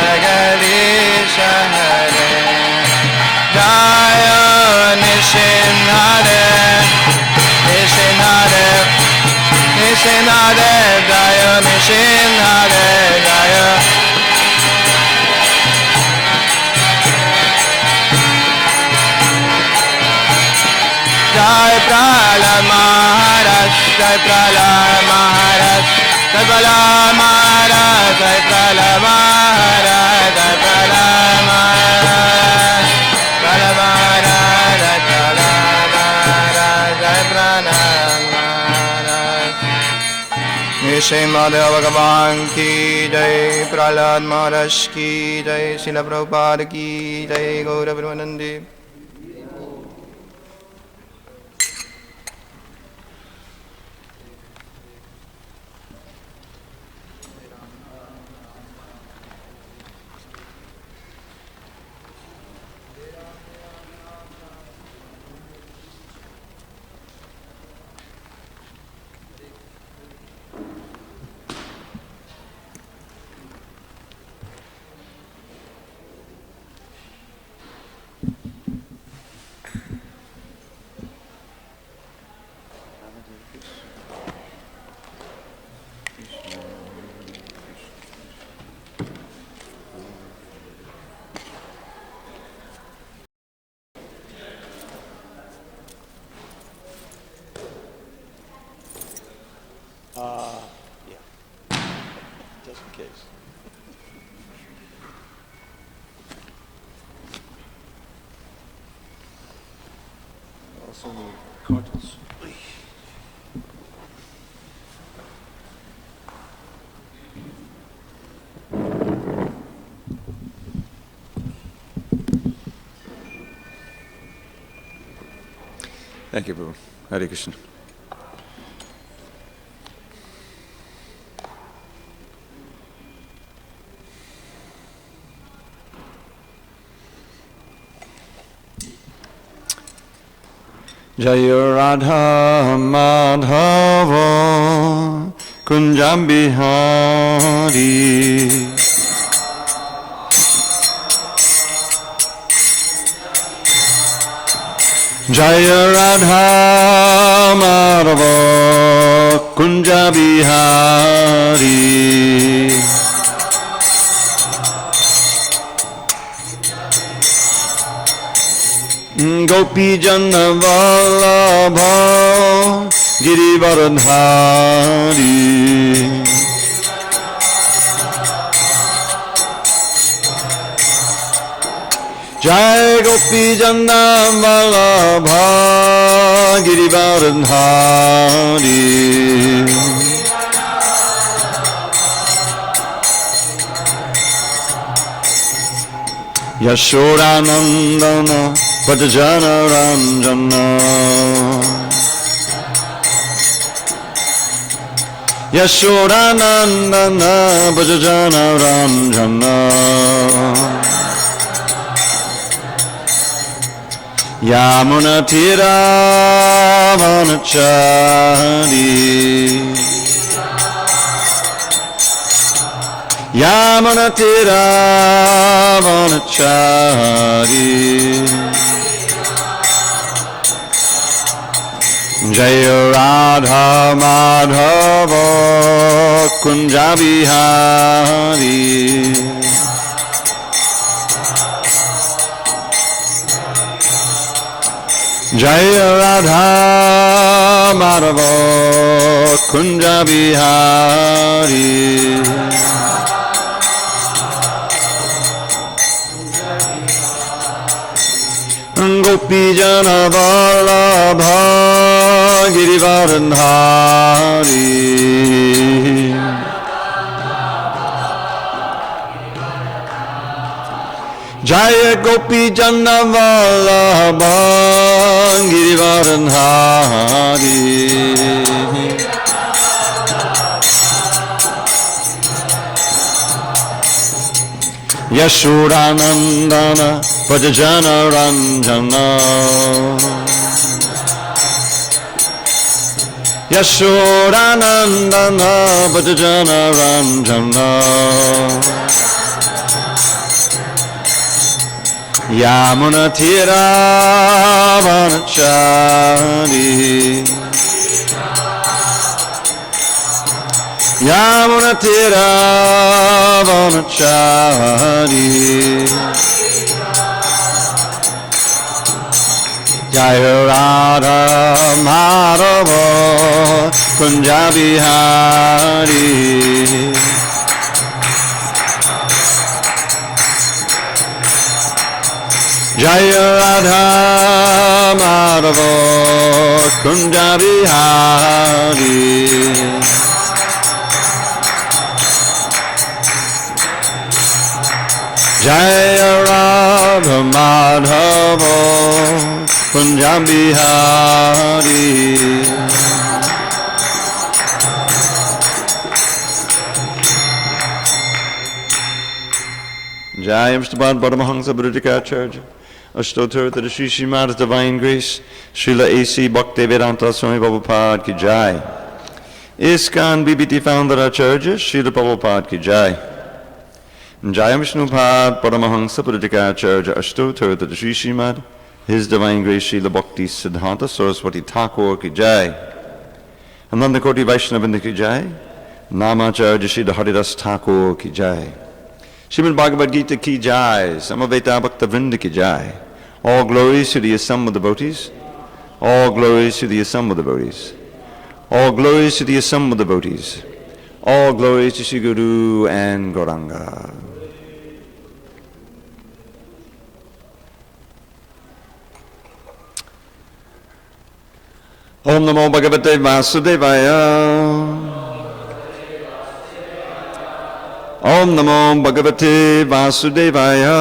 Jagadisha Hare Jaya Nishinhadev Nishinhadev Nishinhadev Jaya Nishinhadev Jaya Jai Prahlad Maharaj Jai Prahlad Maharaj Jai Prahlad Maharaj Jai Prahlad Maharaj Jai Prahlad Maharaj Prahlad Maharaj Jai Prahlad Maharaj Jai Prahlad Maharaj Srimad Bhagavan ki Jai Prahlad Maharaj ki Jai Srila Prabhupada ki Jai Gaura Brahmanandi. Just in case. Also need cartons. Thank you, Prabhu. Hare Krishna. Jaya Radha Madhava Kunjam Bihari Jaya Radha Madhava Kunjam Bihari Gopi Jana Vallabha Girivaradhari Jai Gopi Jana Vallabha Girivaradhari Yashodanandana Vajjana Ranjana Yashodanandana Vajjana Ranjana Yamuna Tira Vanachari Yamuna Tira Vanachari Jaya Radha Madhava Kunja Bihari Jaya Radha Madhava Kunja Bihari Gopi Jana Vallabha Girivaradhari Jaya Gopi Jana Vallabha Girivaradhari Yashodanandana Vajjana Ranjana Yashodanandana Vajjana Ranjana Yamunatiravanachari Yamunatiravanachari Jaya Radha Madhava Kunja Bihari Jaya Radha Madhava Kunja Bihari Jaya Radha Madhava Kunja Bihari Jai Amstabad Paramahansa Buddhikacharya Ashtotar to the Sri Srimad Divine Grace Srila A.C. Bhaktivedanta Swami Prabhupada Ki Jai ISKCON BBT Founder Acharya Srila Prabhupada Ki Jai Jai Vishnupad Paramahansa Buddhikacharya Ashtotar to the Sri Srimad His Divine Grace Srila Bhakti Siddhanta Saraswati Thakur Ki Jai Ananda Koti Vaishnavanda Ki Jai Namacharya Srila Haridas Thakur Ki Jai Srimad Bhagavad Gita Ki Jai Samaveta Bhakta Vrinda Ki Jai All glories to the assembled devotees All glories to the assembled devotees All glories to the assembled devotees All glories to Sri Guru and Gauranga Om Namo Bhagavate Vasudevaya Om Namo Bhagavate Vasudevaya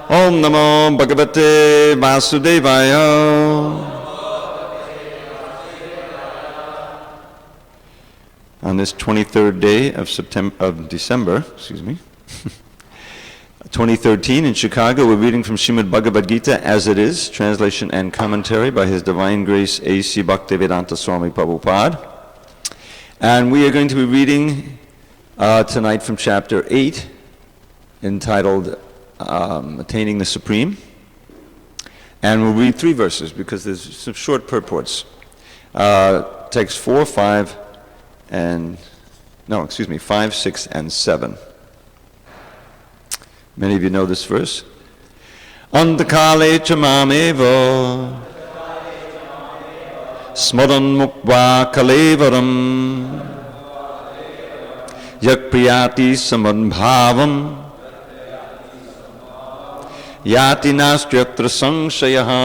Om Namo Bhagavate Vasudevaya On this 23rd day of December, 2013 in Chicago, we're reading from Srimad Bhagavad Gita as it is, translation and commentary by His Divine Grace A.C. Bhaktivedanta Swami Prabhupada. And we are going to be reading tonight from chapter 8, entitled Attaining the Supreme. And we'll read 3 verses because there's some short purports. Text 4, 5, 6, and 7. Many of you know this verse. Antakale chamameva smaran mukva kalevaram yakpriyati samadbhavam yati nastyatra sangshayaha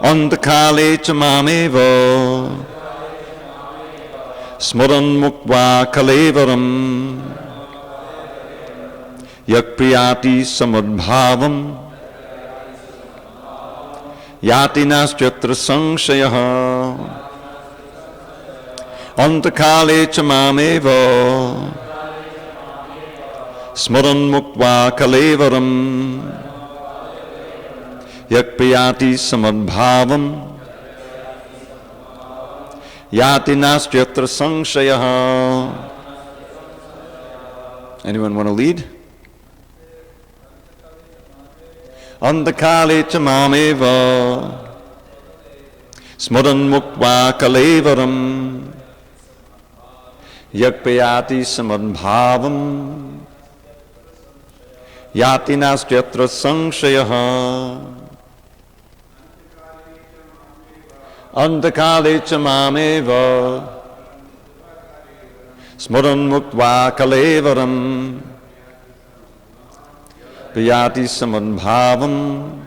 Antakale chamameva smaran mukva kalevaram yakpriyati samadbhavam yati nastyatra sangshayaha antakale chamameva smaran mukva kalevaram yakpriyati samadbhavam yati nastyatra sangshayaha. Anyone want to lead? Andakale chamameva smaran mukva kalevaram yakpayati samadbhavam yati nastyatra sangshayaha Andakale chamameva smaran mukva kalevaram Yati samadbhavam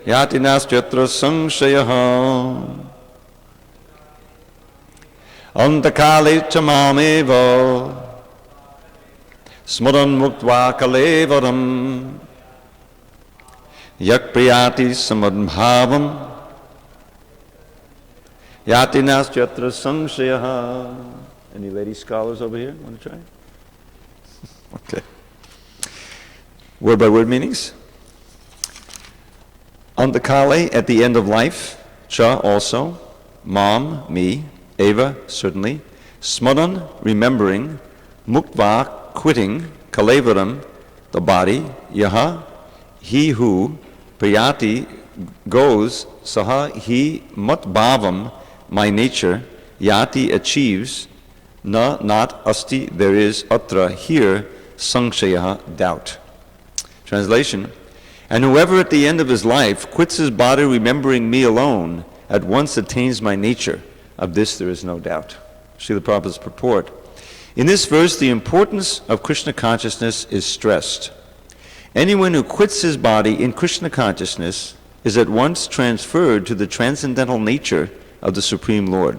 yati nastyatra sangshayaha antakale chamameva smaran muktva kalevaram yakpriyati samadbhavam yati nastyatra sangshayaha. Any lady scholars over here want to try? Okay. Word by word meanings. Antakale, at the end of life. Cha, also. Mam, me. Eva, certainly. Smaran, remembering, muktva, quitting, kalevaram, the body, yaha, he who, prayati, goes, saha, he, matbhavam, my nature, yati, achieves, na, not, asti, there is, atra, here, sangshayaha, doubt. Translation, and whoever at the end of his life quits his body remembering me alone, at once attains my nature. Of this there is no doubt. Srila Prabhupada's purport. In this verse, the importance of Krishna consciousness is stressed. Anyone who quits his body in Krishna consciousness is at once transferred to the transcendental nature of the Supreme Lord.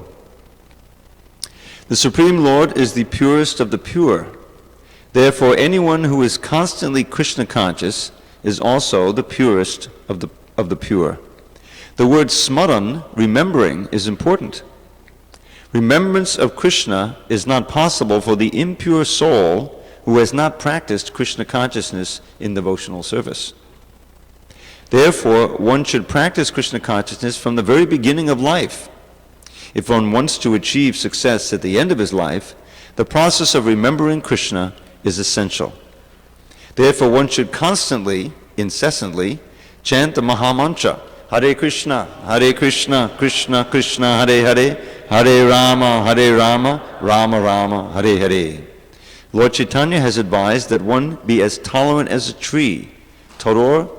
The Supreme Lord is the purest of the pure. Therefore, anyone who is constantly Krishna conscious is also the purest of the pure. The word smaran, remembering, is important. Remembrance of Krishna is not possible for the impure soul who has not practiced Krishna consciousness in devotional service. Therefore, one should practice Krishna consciousness from the very beginning of life. If one wants to achieve success at the end of his life, the process of remembering Krishna is essential. Therefore, one should constantly, incessantly, chant the Mahamantra, Hare Krishna, Krishna Krishna, Hare Hare, Hare Rama, Rama Rama, Hare Hare. Lord Chaitanya has advised that one be as tolerant as a tree, Tador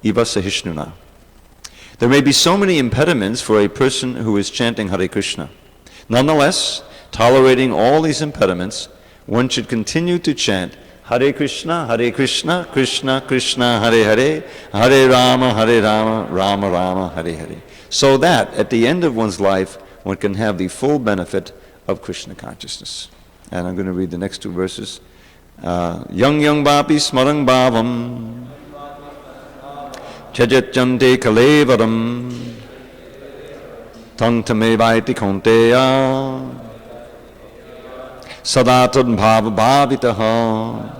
iva sahishnuna. There may be so many impediments for a person who is chanting Hare Krishna. Nonetheless, tolerating all these impediments, one should continue to chant Hare Krishna, Krishna Krishna, Hare Hare, Hare Rama, Rama Rama, Hare Hare. So that at the end of one's life, one can have the full benefit of Krishna consciousness. And I'm going to read the next two verses. Yang bapi smarang bhavam Chajachante kalevaram Tang tamevaiti konteya Sadatad bhava bhavitaha.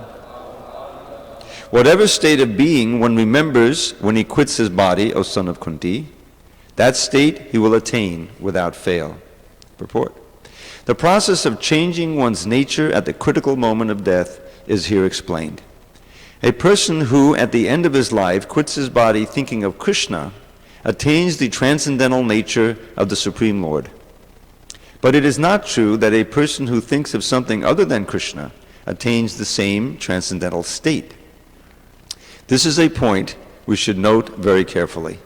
Whatever state of being one remembers when he quits his body, O son of Kunti, that state he will attain without fail. Purport. The process of changing one's nature at the critical moment of death is here explained. A person who, at the end of his life, quits his body thinking of Krishna, attains the transcendental nature of the Supreme Lord. But it is not true that a person who thinks of something other than Krishna attains the same transcendental state. This is a point we should note very carefully.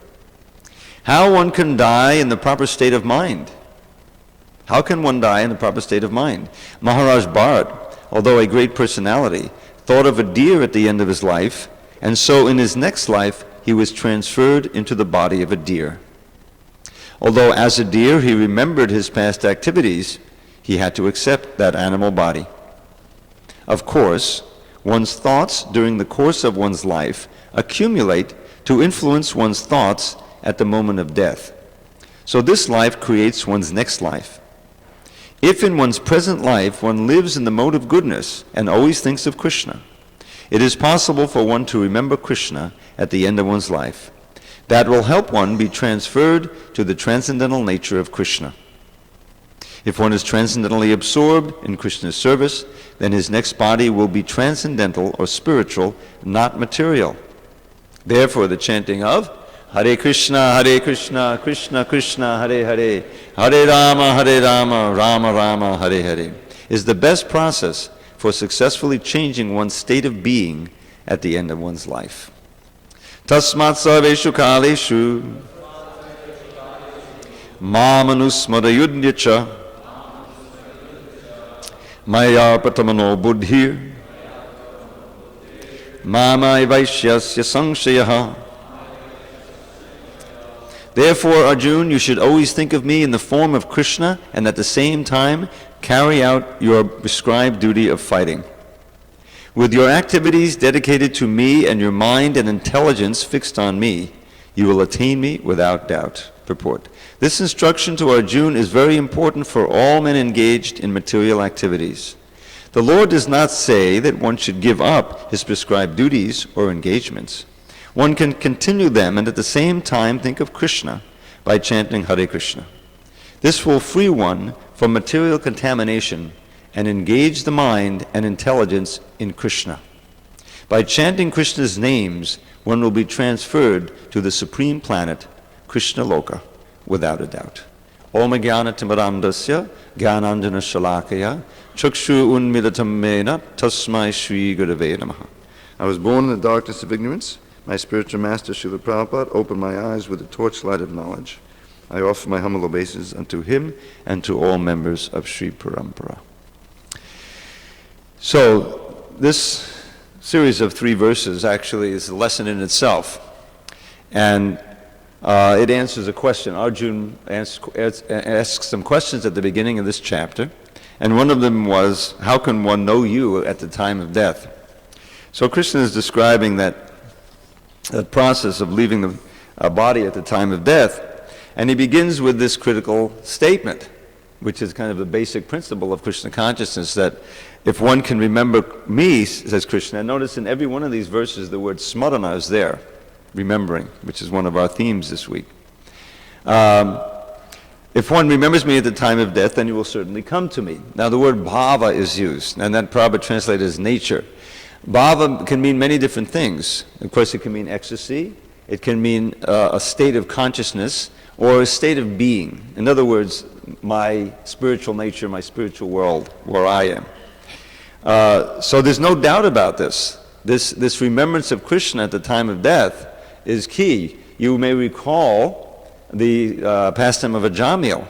How one can die in the proper state of mind? How can one die in the proper state of mind? Maharaj Bharat, although a great personality, thought of a deer at the end of his life, and so in his next life he was transferred into the body of a deer. Although as a deer he remembered his past activities, he had to accept that animal body. Of course, one's thoughts during the course of one's life accumulate to influence one's thoughts at the moment of death. So this life creates one's next life. If in one's present life one lives in the mode of goodness and always thinks of Krishna, it is possible for one to remember Krishna at the end of one's life. That will help one be transferred to the transcendental nature of Krishna. If one is transcendentally absorbed in Krishna's service, then his next body will be transcendental or spiritual, not material. Therefore, the chanting of Hare Krishna, Krishna Krishna, Hare Hare, Hare Rama, Rama Rama, Hare Hare, is the best process for successfully changing one's state of being at the end of one's life. Tasmat sarveshu kaleshu mamanusmarayudhyacha mayarpatamano buddhir mama vaishyasya sangshayaha. Therefore, Arjun, you should always think of me in the form of Krishna and at the same time carry out your prescribed duty of fighting. With your activities dedicated to me and your mind and intelligence fixed on me, you will attain me without doubt. Purport. This instruction to Arjun is very important for all men engaged in material activities. The Lord does not say that one should give up his prescribed duties or engagements. One can continue them and at the same time think of Krishna by chanting Hare Krishna. This will free one from material contamination and engage the mind and intelligence in Krishna. By chanting Krishna's names, one will be transferred to the supreme planet, Krishna Loka, without a doubt. Om Jnana Timarandasya Jnananjana Shalakaya Chakshu Unmilatam Mena Tasmai Shri Gurave Namaha. I was born in the darkness of ignorance. My spiritual master, Srila Prabhupada, opened my eyes with the torchlight of knowledge. I offer my humble obeisances unto him and to all members of Sri Parampara. So, this series of 3 verses actually is a lesson in itself. And it answers a question. Arjun asks some questions at the beginning of this chapter. And one of them was, how can one know you at the time of death? So Krishna is describing that process of leaving the body at the time of death. And he begins with this critical statement, which is kind of the basic principle of Krishna consciousness, that if one can remember me, says Krishna, and notice in every one of these verses the word smarana is there, remembering, which is one of our themes this week. If one remembers me at the time of death, then you will certainly come to me. Now the word bhava is used, and that Prabhupada translated as nature. Bhava can mean many different things. Of course, it can mean ecstasy, it can mean a state of consciousness, or a state of being. In other words, my spiritual nature, my spiritual world, where I am. So there's no doubt about this. This remembrance of Krishna at the time of death is key. You may recall the pastime of Ajamila.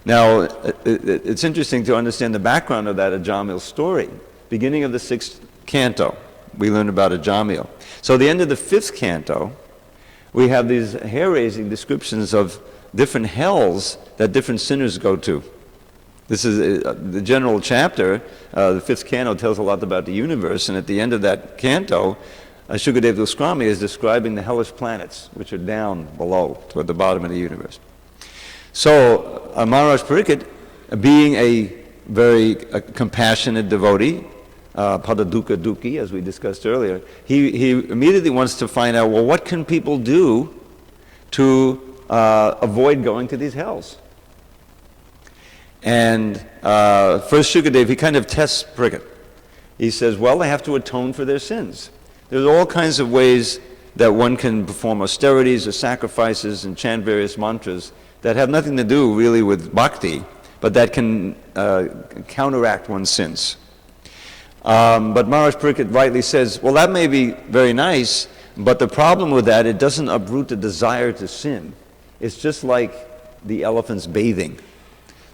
Now, it's interesting to understand the background of that Ajamila story. Beginning of the 6th canto, we learn about Ajamila. So the end of the 5th canto, we have these hair-raising descriptions of different hells that different sinners go to. This is the general chapter. The 5th canto tells a lot about the universe, and at the end of that canto, Shukadeva Goswami is describing the hellish planets, which are down below, toward the bottom of the universe. So Maharaj Pariksit, being a very compassionate devotee, Padaduka Duki, as we discussed earlier, he immediately wants to find out, well, what can people do to avoid going to these hells? And first Shukadeva, he kind of tests Pariksit. He says, well, they have to atone for their sins. There's all kinds of ways that one can perform austerities or sacrifices and chant various mantras that have nothing to do really with bhakti, but that can counteract one's sins. But Maharaj Pariksit rightly says, well, that may be very nice, but the problem with that, it doesn't uproot the desire to sin. It's just like the elephant's bathing.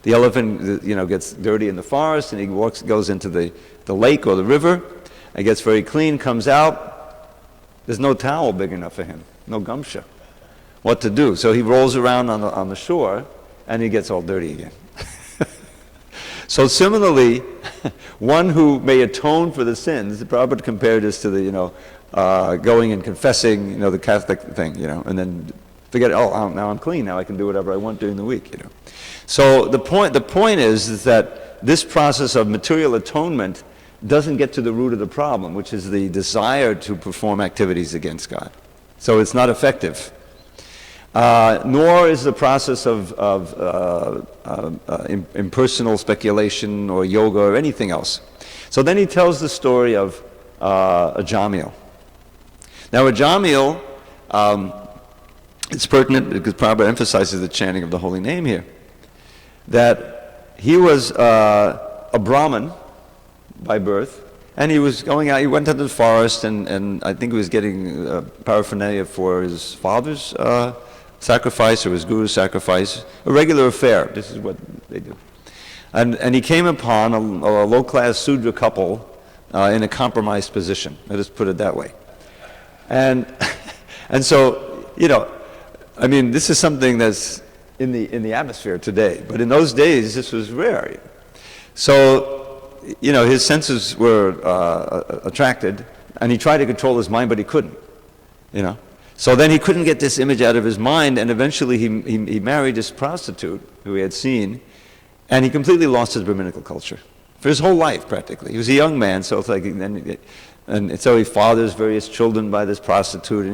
The elephant, gets dirty in the forest, and he goes into the lake or the river, and gets very clean, comes out. There's no towel big enough for him, no gumsha. What to do? So he rolls around on the shore, and he gets all dirty again. So similarly, one who may atone for the sins, the Prabhupada compared this to the, going and confessing, the Catholic thing, and then forget, now I'm clean, now I can do whatever I want during the week, So the point is that this process of material atonement doesn't get to the root of the problem, which is the desire to perform activities against God. So it's not effective. Nor is the process of impersonal speculation or yoga or anything else. So then he tells the story of Ajamila. Now Ajamila, it's pertinent because Prabhupada emphasizes the chanting of the holy name here, that he was a Brahmin by birth, and he was going out, he went into the forest, and I think he was getting paraphernalia for his father's sacrifice or his guru's sacrifice, a regular affair. This is what they do. And he came upon a low-class Sudra couple in a compromised position. Let us put it that way. And so, this is something that's in the atmosphere today. But in those days, this was rare. So, his senses were attracted, and he tried to control his mind, but he couldn't. So then he couldn't get this image out of his mind, and eventually he married this prostitute who he had seen, and he completely lost his Brahminical culture for his whole life, practically. He was a young man, so it's like, and so he fathers various children by this prostitute,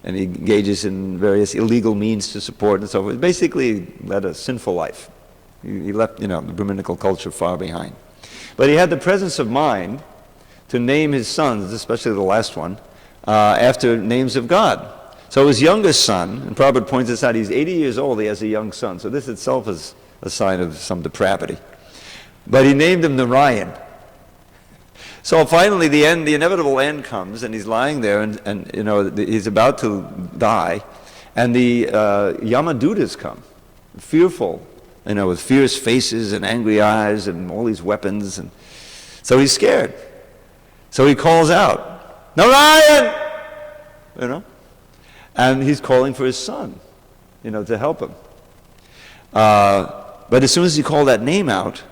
and he engages in various illegal means to support and so forth. Basically, led a sinful life. He left, the Brahminical culture far behind. But he had the presence of mind to name his sons, especially the last one, after names of God. So his youngest son, and Prabhupada points this out, he's 80 years old, he has a young son. So this itself is a sign of some depravity. But he named him Narayan. So finally the inevitable end comes, and he's lying there, and he's about to die, and the Yamadutas come, fearful, with fierce faces and angry eyes and all these weapons, and so he's scared. So he calls out, Narayan! And he's calling for his son, to help him. But as soon as he called that name out,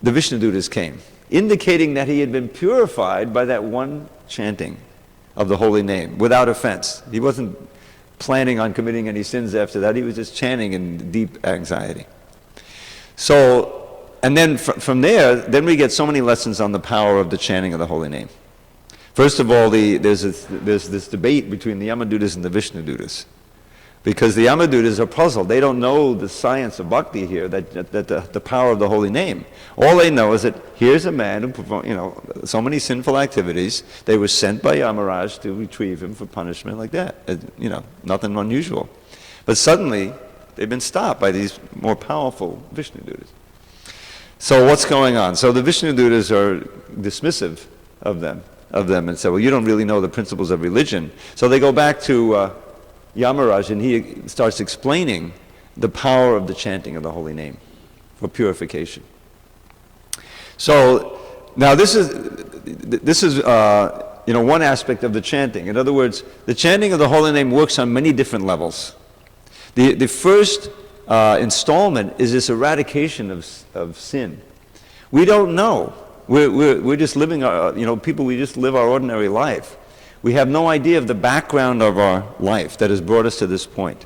the Vishnudutas came, indicating that he had been purified by that one chanting of the holy name, without offense. He wasn't planning on committing any sins after that. He was just chanting in deep anxiety. So, and then from there, then we get so many lessons on the power of the chanting of the holy name. First of all, there's this debate between the Yamadutas and the Vishnudutas, because the Yamadutas are puzzled. They don't know the science of bhakti here, that the power of the holy name. All they know is that here's a man who performed, so many sinful activities. They were sent by Yamaraj to retrieve him for punishment like that. Nothing unusual. But suddenly, they've been stopped by these more powerful Vishnudutas. So what's going on? So the Vishnudutas are dismissive of them and say, well, you don't really know the principles of religion. So they go back to Yamaraj, and he starts explaining the power of the chanting of the holy name for purification. So now this is one aspect of the chanting. In other words, the chanting of the holy name works on many different levels. The first installment is this eradication of sin. We don't know. We're just living we just live our ordinary life. We have no idea of the background of our life that has brought us to this point.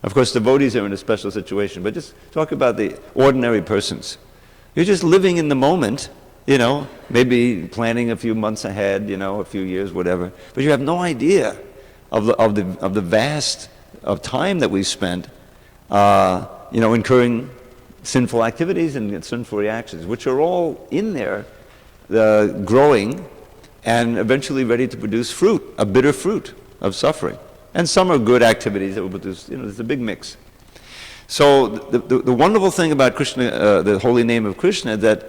Of course, devotees are in a special situation, but just talk about the ordinary persons. You're just living in the moment, maybe planning a few months ahead, a few years, whatever. But you have no idea of the vast of time that we spent, incurring sinful activities and sinful reactions, which are all in there, growing, and eventually ready to produce fruit, a bitter fruit of suffering. And some are good activities that will produce, there's a big mix. So the wonderful thing about Krishna, the holy name of Krishna, that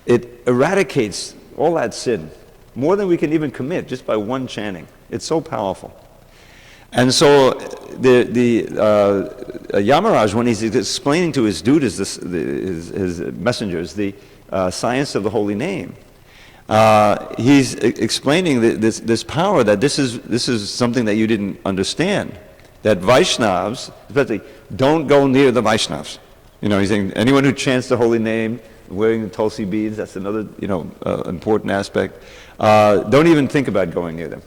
it eradicates all that sin, more than we can even commit just by one chanting. It's so powerful. And so the Yamaraj, when he's explaining to his dutas, his messengers, the science of the holy name, he's explaining this power, that this is something that you didn't understand. That Vaishnavas, especially, don't go near the Vaishnavas. He's saying anyone who chants the holy name, wearing the tulsi beads, that's another important aspect. Don't even think about going near them.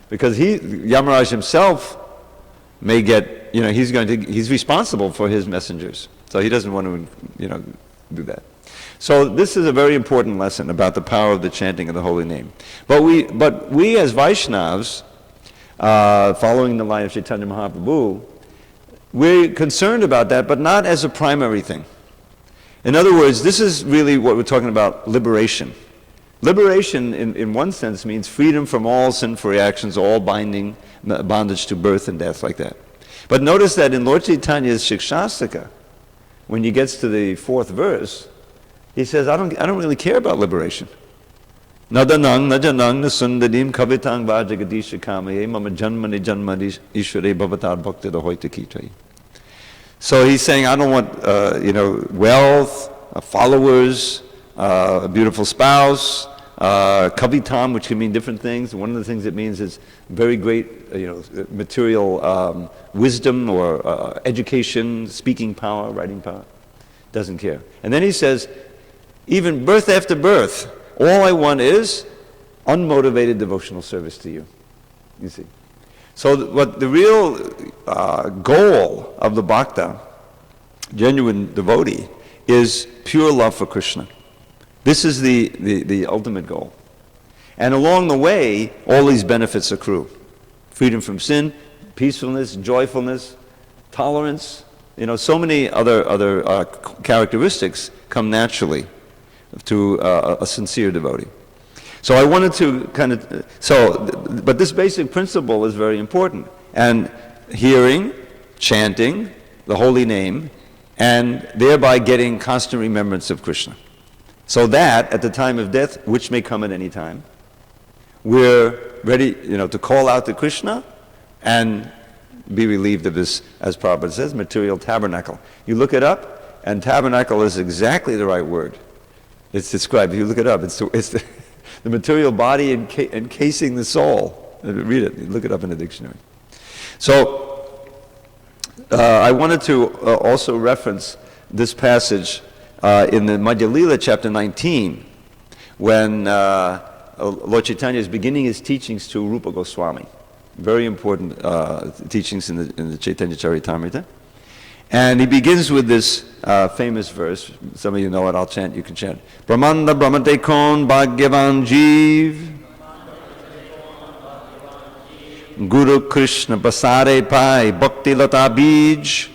Because Yamaraj himself may get, he's responsible for his messengers. So he doesn't want to, do that. So this is a very important lesson about the power of the chanting of the holy name. But we as Vaishnavas, following the line of Chaitanya Mahaprabhu, we're concerned about that, but not as a primary thing. In other words, this is really what we're talking about, liberation. Liberation, in one sense, means freedom from all sinful reactions, all bondage to birth and death, like that. But notice that in Lord Chaitanya's Shikshastika, when he gets to the 4th verse, he says, I don't really care about liberation. Nadanang, najanang, nasundadim, kavitang vajagadisha kamaye, mama janmani janmani ishware bhavatar bhakti dahoita kitai. So he's saying, I don't want, wealth, followers, a beautiful spouse, kavitam, which can mean different things. One of the things it means is very great, material wisdom or education, speaking power, writing power. Doesn't care. And then he says, even birth after birth, all I want is unmotivated devotional service to you. You see. So what the real goal of the bhakta, genuine devotee, is pure love for Krishna. This is the ultimate goal. And along the way, all these benefits accrue. Freedom from sin, peacefulness, joyfulness, tolerance, so many other characteristics come naturally to a sincere devotee. So I wanted to but this basic principle is very important. And hearing, chanting the holy name, and thereby getting constant remembrance of Krishna. So that at the time of death, which may come at any time, we're ready, to call out to Krishna and be relieved of this, as Prabhupada says, material tabernacle. You look it up, and tabernacle is exactly the right word. It's described. If you look it up, it's the material body encasing the soul. Read it. Look it up in the dictionary. So I wanted to also reference this passage in the Madhya Lila, chapter 19, when Lord Chaitanya is beginning his teachings to Rupa Goswami. Very important teachings in the Chaitanya Charitamrita. And he begins with this famous verse. Some of you know it, I'll chant, you can chant. Brahmanda Brahmate Kon Bhagyavan Jeev Guru Krishna Basare Pai Bhakti Lata Bij.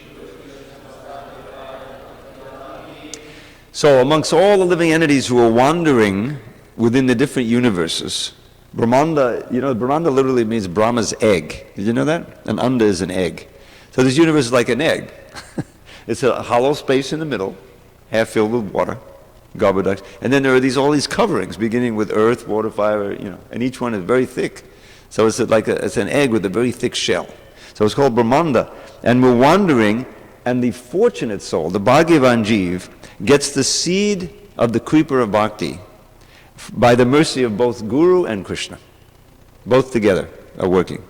So amongst all the living entities who are wandering within the different universes, Brahmanda, Brahmanda literally means Brahma's egg. Did you know that? An anda is an egg. So this universe is like an egg. It's a hollow space in the middle, half filled with water, garbage, and then there are all these coverings, beginning with earth, water, fire, and each one is very thick. So it's it's an egg with a very thick shell. So it's called Brahmanda. And we're wandering, and the fortunate soul, the Bhagyavan Jeev, gets the seed of the creeper of bhakti by the mercy of both Guru and Krishna. Both together are working.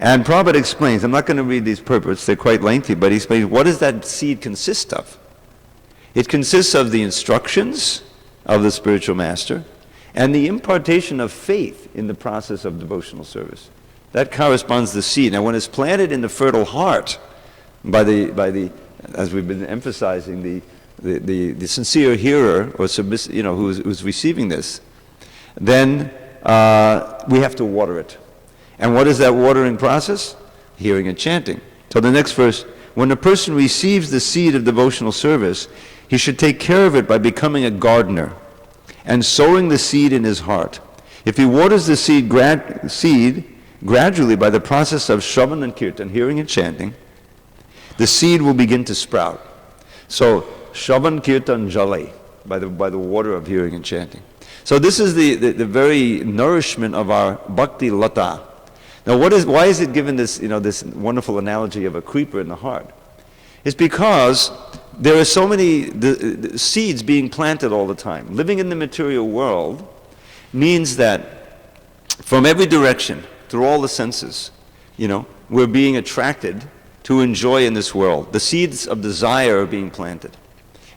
And Prabhupada explains, I'm not going to read these purports, they're quite lengthy, but he explains, what does that seed consist of? It consists of the instructions of the spiritual master and the impartation of faith in the process of devotional service. That corresponds to the seed. Now when it's planted in the fertile heart by the as we've been emphasizing, the sincere hearer or who's receiving this, then we have to water it. And what is that watering process? Hearing and chanting. So the next verse, when a person receives the seed of devotional service, he should take care of it by becoming a gardener and sowing the seed in his heart. If he waters the seed gradually by the process of Shravan and Kirtan, hearing and chanting, the seed will begin to sprout. So Shravan Kirtan Jale, by the water of hearing and chanting. So this is the very nourishment of our bhakti lata. Now why is it given this, this wonderful analogy of a creeper in the heart? It's because there are so many the seeds being planted all the time. Living in the material world means that from every direction, through all the senses, we're being attracted to enjoy in this world. The seeds of desire are being planted.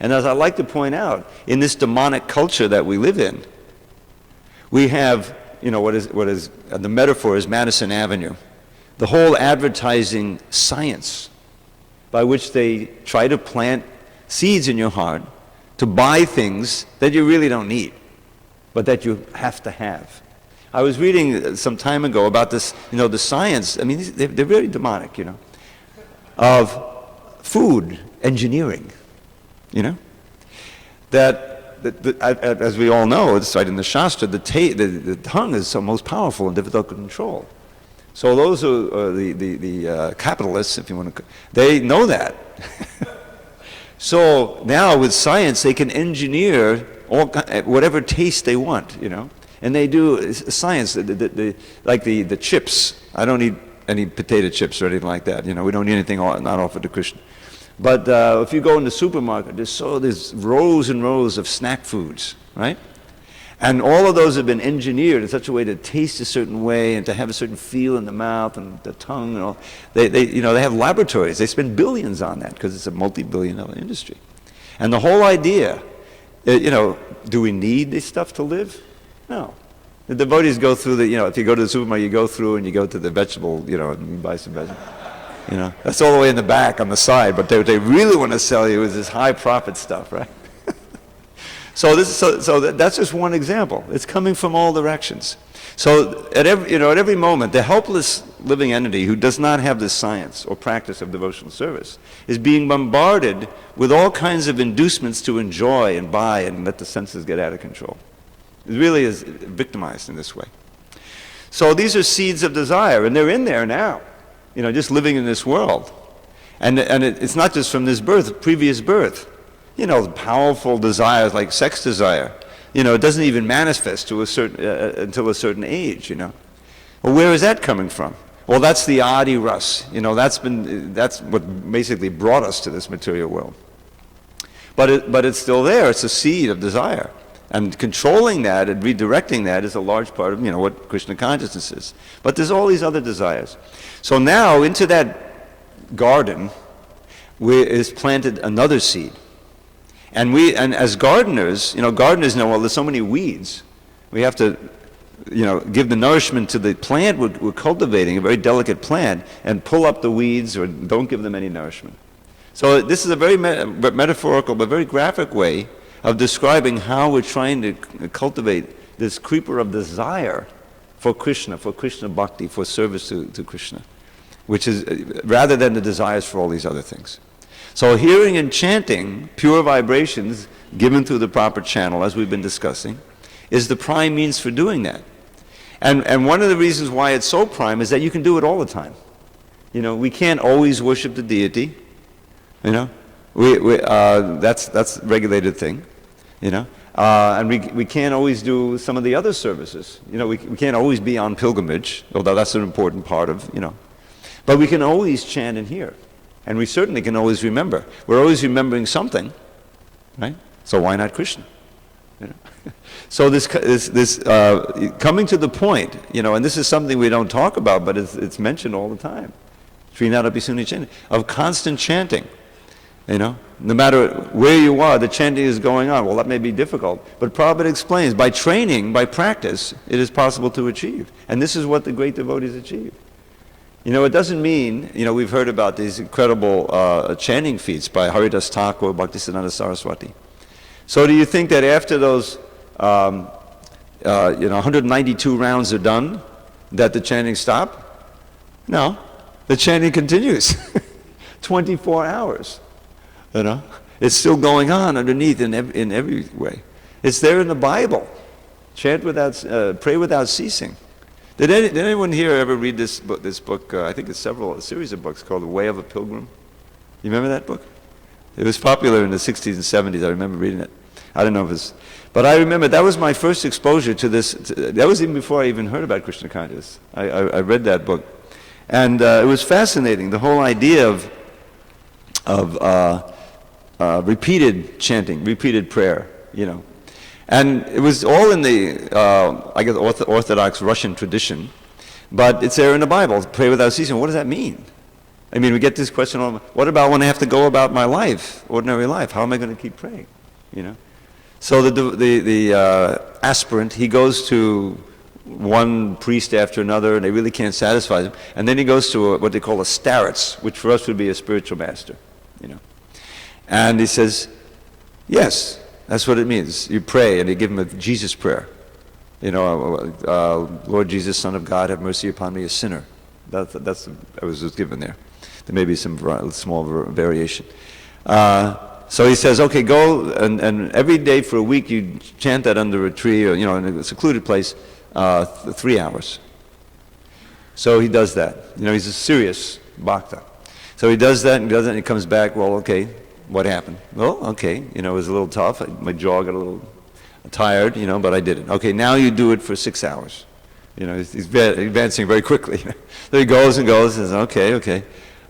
And as I like to point out, in this demonic culture that we live in, we have, what is the metaphor is Madison Avenue. The whole advertising science by which they try to plant seeds in your heart to buy things that you really don't need, but that you have to have. I was reading some time ago about this, the science, they're very demonic, of food engineering, that as we all know, it's right in the Shastra, the tongue is the most powerful and difficult to control. So those who are the capitalists, if you want to, they know that. So now with science, they can engineer whatever taste they want, and they do science, like the chips. I don't eat any potato chips or anything like that. We don't need anything not offered to Krishna. But if you go in the supermarket, there's rows and rows of snack foods, right? And all of those have been engineered in such a way to taste a certain way and to have a certain feel in the mouth and the tongue and all. They have laboratories. They spend billions on that because it's a multi-billion-dollar industry. And the whole idea, do we need this stuff to live? No. The devotees go through if you go to the supermarket, you go through and you go to the vegetable, and you buy some vegetables. That's all the way in the back on the side, but what they really want to sell you is this high profit stuff, right? That's just one example. It's coming from all directions. So at every moment, the helpless living entity who does not have this science or practice of devotional service is being bombarded with all kinds of inducements to enjoy and buy and let the senses get out of control. It really is victimized in this way. So these are seeds of desire, and they're in there now, just living in this world. And it's not just from this birth, previous birth. Powerful desires like sex desire. It doesn't even manifest to until a certain age. Well, where is that coming from? Well, that's the adi ras. That's what basically brought us to this material world. But it's still there. It's a seed of desire, and controlling that and redirecting that is a large part of what Krishna consciousness is. But there's all these other desires. So now into that garden is planted another seed. And as gardeners, gardeners know, well, there's so many weeds. We have to, give the nourishment to the plant we're cultivating, a very delicate plant, and pull up the weeds or don't give them any nourishment. So this is a very metaphorical but very graphic way of describing how we're trying to cultivate this creeper of desire for Krishna bhakti, for service to Krishna, which is rather than the desires for all these other things. So hearing and chanting pure vibrations given through the proper channel, as we've been discussing, is the prime means for doing that. And one of the reasons why it's so prime is that you can do it all the time. We can't always worship the deity. That's a regulated thing. And we can't always do some of the other services. We can't always be on pilgrimage, although that's an important part of, But we can always chant and hear. And we certainly can always remember. We're always remembering something, right? So why not Krishna? So this coming to the point, and this is something we don't talk about, but it's mentioned all the time, of constant chanting. No matter where you are, the chanting is going on. Well, that may be difficult, but Prabhupada explains, by training, by practice, it is possible to achieve. And this is what the great devotees achieve. It doesn't mean, we've heard about these incredible chanting feats by Haridas Thakur, Bhaktisiddhanta Saraswati. So do you think that after those, 192 rounds are done, that the chanting stopped? No, the chanting continues. 24 hours, It's still going on underneath in every way. It's there in the Bible. Pray without ceasing. Did anyone here ever read this book? I think it's a series of books called The Way of a Pilgrim. You remember that book? It was popular in the 60s and 70s. I remember reading it. I don't know if it's... But I remember that was my first exposure to this. That was even before I even heard about Krishna consciousness. I read that book. And it was fascinating, the whole idea of repeated chanting, repeated prayer, And it was all in the, Orthodox Russian tradition, but it's there in the Bible, pray without ceasing. What does that mean? I mean, we get this question, what about when I have to go about my life, ordinary life? How am I going to keep praying? So the aspirant, he goes to one priest after another, and they really can't satisfy him. And then he goes to what they call a starets, which for us would be a spiritual master, And he says, yes, that's what it means. You pray, and you give him a Jesus prayer. Lord Jesus, Son of God, have mercy upon me, a sinner. That was given there. There may be some small variation. So he says, okay, go, and every day for a week you chant that under a tree or, in a secluded place, 3 hours. So he does that. He's a serious bhakta. So he does that, and he comes back, well, okay, what happened? Well, okay, it was a little tough. My jaw got a little tired, but I did it. Okay, now you do it for 6 hours. He's advancing very quickly. So he goes and says, okay.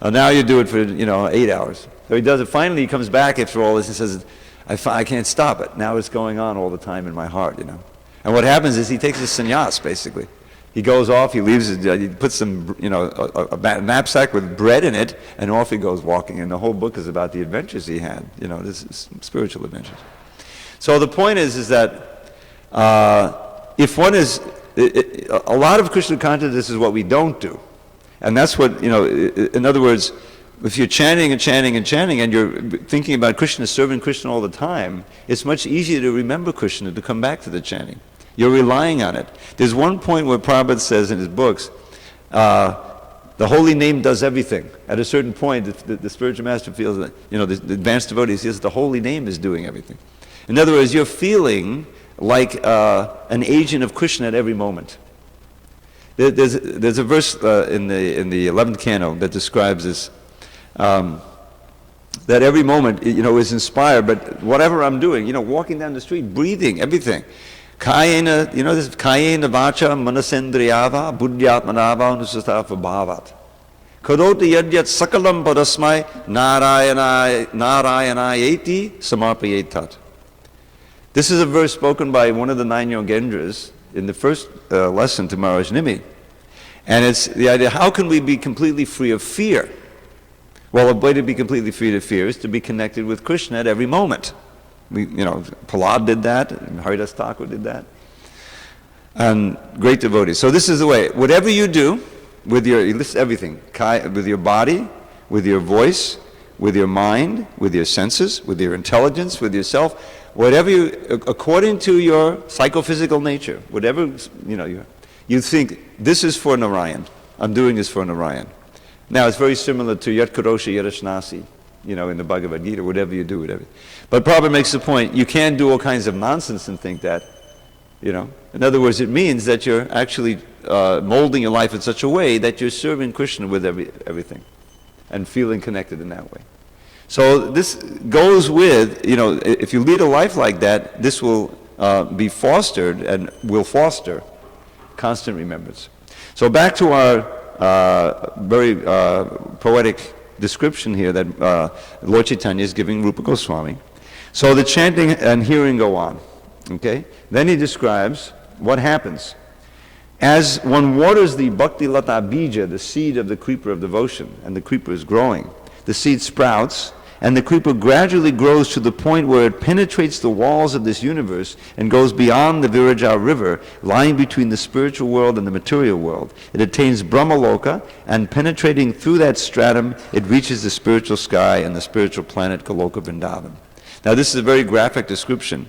Now you do it for, 8 hours. So he does it. Finally, he comes back after all this and says, I can't stop it. Now it's going on all the time in my heart, And what happens is he takes a sannyas, basically. He goes off, he leaves, he puts some, a knapsack with bread in it, and off he goes walking. And the whole book is about the adventures he had, this is spiritual adventures. So the point is that if one is, a lot of Krishna consciousness is what we don't do. And that's what, in other words, if you're chanting and chanting and chanting and you're thinking about Krishna, serving Krishna all the time, it's much easier to remember Krishna, to come back to the chanting. You're relying on it. There's one point where Prabhupada says in his books, the holy name does everything. At a certain point, the spiritual master feels that, the advanced devotee says the holy name is doing everything. In other words, you're feeling like an agent of Krishna at every moment. There's a verse in the 11th canto that describes this, that every moment, is inspired, but whatever I'm doing, walking down the street, breathing, everything. Kayena, this Kayena vacha manasendriyava buddhyatmanava nusatafa bhavat. Kadoti yadyat sakalam padasmai narayanayeti samarpayetat. This is a verse spoken by one of the 9 Yogendras in the first lesson to Maharaj Nimi. And it's the idea, how can we be completely free of fear? Well, a way to be completely free of fear is to be connected with Krishna at every moment. Prahlad did that, and Haridas Thakur did that, and great devotees. So this is the way. Whatever you do, you list everything, with your body, with your voice, with your mind, with your senses, with your intelligence, with yourself, whatever according to your psychophysical nature, whatever, you think, this is for Narayan. I'm doing this for Narayan. Now, it's very similar to Yat Karoshi Yadashnasi, in the Bhagavad Gita, whatever you do, whatever. But Prabhupada makes the point, you can't do all kinds of nonsense and think that, In other words, it means that you're actually molding your life in such a way that you're serving Krishna with everything and feeling connected in that way. So this goes with, if you lead a life like that, this will be fostered and will foster constant remembrance. So back to our very poetic description here that Lord Chaitanya is giving Rupa Goswami. So the chanting and hearing go on. Okay? Then he describes what happens. As one waters the bhakti lata bija, the seed of the creeper of devotion, and the creeper is growing, the seed sprouts, and the creeper gradually grows to the point where it penetrates the walls of this universe and goes beyond the Viraja river, lying between the spiritual world and the material world. It attains Brahmaloka, and penetrating through that stratum, it reaches the spiritual sky and the spiritual planet Goloka Vrindavan. Now this is a very graphic description,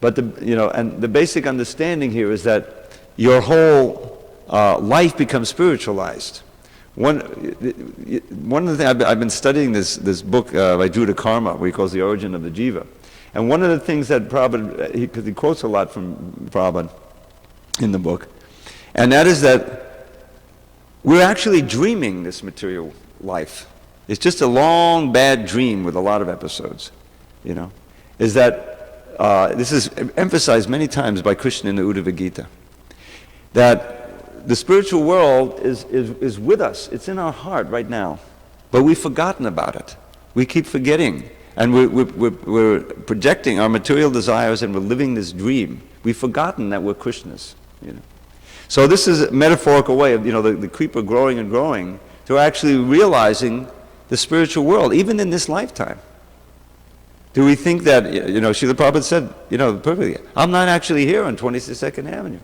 but the basic understanding here is that your whole life becomes spiritualized. One of the things, I've been studying this book by Judah Karma, where he calls The Origin of the Jiva. And one of the things that Prabhupada, because he quotes a lot from Prabhupada in the book, and that is that we're actually dreaming this material life. It's just a long, bad dream with a lot of episodes, is that, this is emphasized many times by Krishna in the Uddhava Gita, that the spiritual world is with us. It's in our heart right now. But we've forgotten about it. We keep forgetting. And we're projecting our material desires and we're living this dream. We've forgotten that we're Krishnas. So this is a metaphorical way of the creeper growing and growing to actually realizing the spiritual world, even in this lifetime. Do we think that, Srila Prabhupada said, perfectly, I'm not actually here on 22nd Avenue.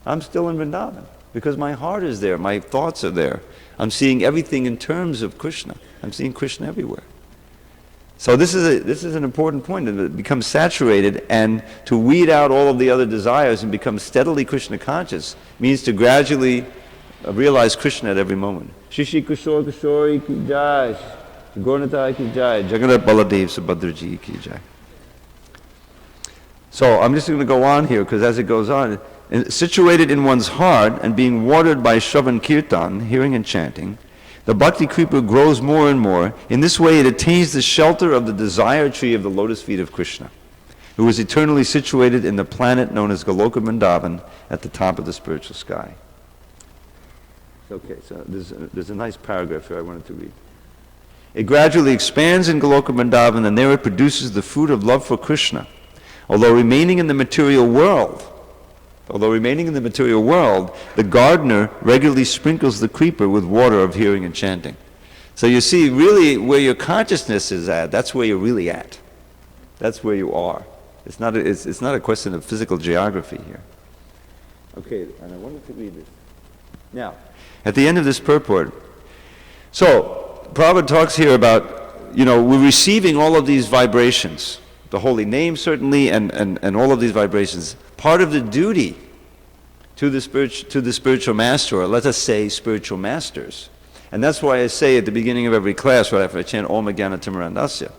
I'm still in Vrindavan. Because my heart is there, my thoughts are there. I'm seeing everything in terms of Krishna. I'm seeing Krishna everywhere. So this is an important point, to become saturated and to weed out all of the other desires and become steadily Krishna conscious means to gradually realize Krishna at every moment. Shishi Kishore Kishori ki jai, Gaurnatai ki jai, Jagannath Baladev Subhadraji ki jai. So I'm just going to go on here because as it goes on, situated in one's heart and being watered by Shravan Kirtan, hearing and chanting, the bhakti creeper grows more and more. In this way it attains the shelter of the desire tree of the lotus feet of Krishna, who is eternally situated in the planet known as Goloka Vrindavan at the top of the spiritual sky. Okay, so there's a nice paragraph here I wanted to read. It gradually expands in Goloka Vrindavan, and there it produces the fruit of love for Krishna. Although remaining in the material world, the gardener regularly sprinkles the creeper with water of hearing and chanting. So you see, really, where your consciousness is at, that's where you're really at. That's where you are. It's not a question of physical geography here. Okay, and I wanted to read this. Now, at the end of this purport, so Prabhupada talks here about, we're receiving all of these vibrations, the holy name certainly, and all of these vibrations. Part of the duty to the spiritual master, or let us say spiritual masters. And that's why I say at the beginning of every class, right after I chant Om Jnana Timirandasya,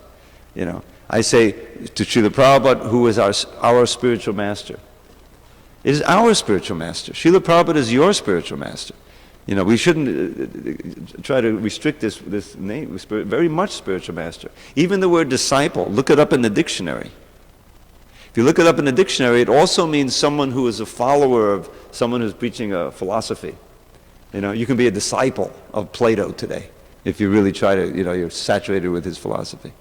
I say to Srila Prabhupada, who is our spiritual master. It is our spiritual master. Srila Prabhupada is your spiritual master. We shouldn't try to restrict this name. Very much spiritual master. Even the word disciple, look it up in the dictionary. If you look it up in the dictionary, it also means someone who is a follower of someone who's preaching a philosophy. You can be a disciple of Plato today if you really try to, you're saturated with his philosophy.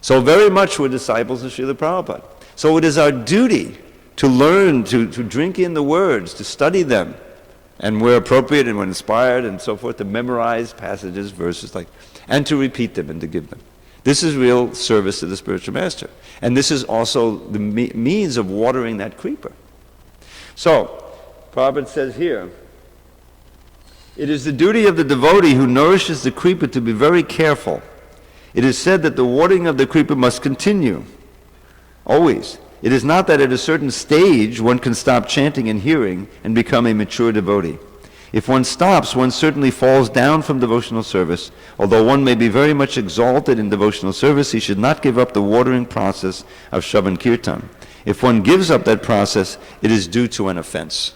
So very much we're disciples of Srila Prabhupada. So it is our duty to learn, to drink in the words, to study them, and where appropriate and when inspired and so forth, to memorize passages, verses, and to repeat them and to give them. This is real service to the spiritual master. And this is also the means of watering that creeper. So, Prabhupada says here, it is the duty of the devotee who nourishes the creeper to be very careful. It is said that the watering of the creeper must continue, always. It is not that at a certain stage one can stop chanting and hearing and become a mature devotee. If one stops, one certainly falls down from devotional service. Although one may be very much exalted in devotional service, he should not give up the watering process of Shravan Kirtan. If one gives up that process, it is due to an offense.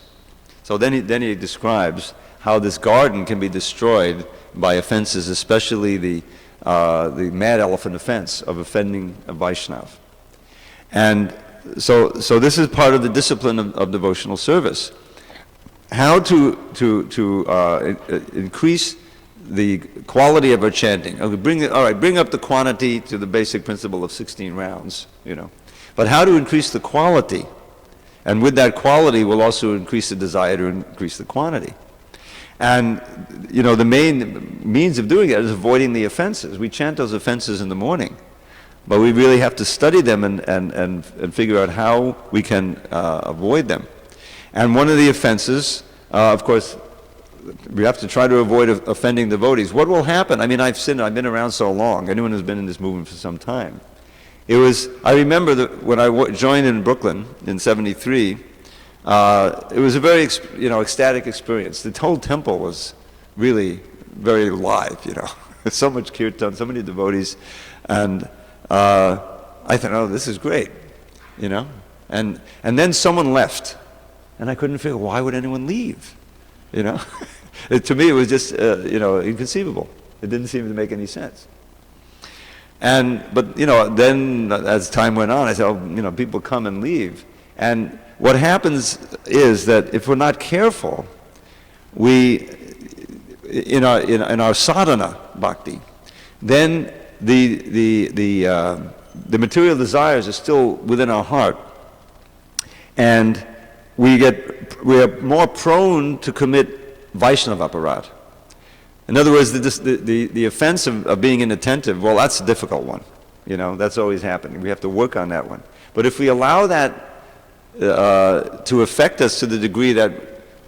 So then he describes how this garden can be destroyed by offenses, especially the mad elephant offense of offending a Vaishnav. And so this is part of the discipline of devotional service. How to increase the quality of our chanting. Okay, bring up the quantity to the basic principle of 16 rounds, But how to increase the quality? And with that quality, we'll also increase the desire to increase the quantity. And, the main means of doing that is avoiding the offenses. We chant those offenses in the morning. But we really have to study them and figure out how we can avoid them. And one of the offenses, of course, we have to try to avoid offending devotees. What will happen? I mean, I've been around so long. Anyone who's been in this movement for some time. I remember that when I joined in Brooklyn in '73, it was a very, ecstatic experience. The whole temple was really very alive, So much kirtan, so many devotees. And I thought, oh, this is great, And then someone left. And I couldn't figure, why would anyone leave? To me, it was just, inconceivable. It didn't seem to make any sense. But then as time went on, I said, oh, people come and leave. And what happens is that if we're not careful, we, in our sadhana bhakti, then the material desires are still within our heart, and we are more prone to commit Vaishnava aparat. In other words, the offense of being inattentive, well, that's a difficult one. That's always happening. We have to work on that one. But if we allow that to affect us to the degree that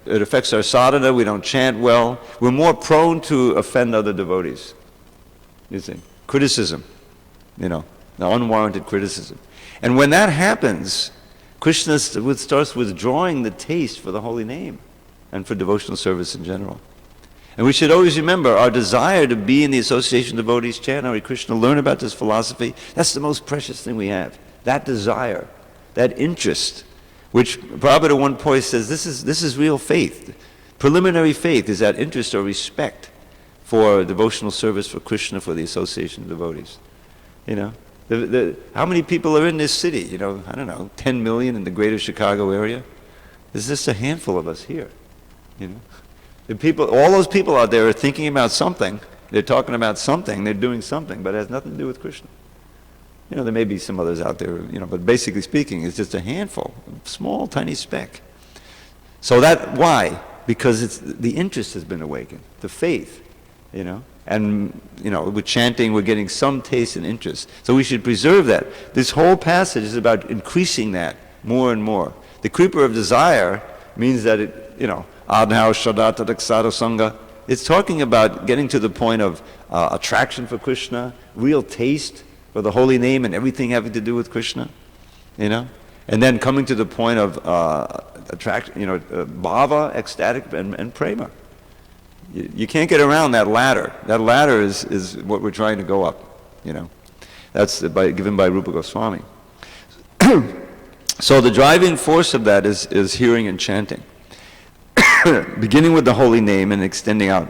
it affects our sadhana, we don't chant well, we're more prone to offend other devotees. You see, criticism, the unwarranted criticism. And when that happens, Krishna starts withdrawing the taste for the holy name and for devotional service in general. And we should always remember our desire to be in the association of devotees, chant Hare Krishna, learn about this philosophy. That's the most precious thing we have. That desire, that interest, which Prabhupada at one point says, this is real faith. Preliminary faith is that interest or respect for devotional service for Krishna, for the association of devotees. How many people are in this city? I don't know, 10 million in the greater Chicago area? There's just a handful of us here. All those people out there are thinking about something. They're talking about something. They're doing something, but it has nothing to do with Krishna. There may be some others out there, but basically speaking, it's just a handful, a small, tiny speck. So why? Because the interest has been awakened, the faith, And, with chanting, we're getting some taste and interest. So we should preserve that. This whole passage is about increasing that more and more. The creeper of desire means that it, adhau shradata daksara sangha, it's talking about getting to the point of attraction for Krishna, real taste for the holy name and everything having to do with Krishna, you know, and then coming to the point of bhava, ecstatic, and prema. You can't get around that ladder. That ladder is what we're trying to go up, you know. That's given by Rupa Goswami. So the driving force of that is hearing and chanting, beginning with the holy name and extending out.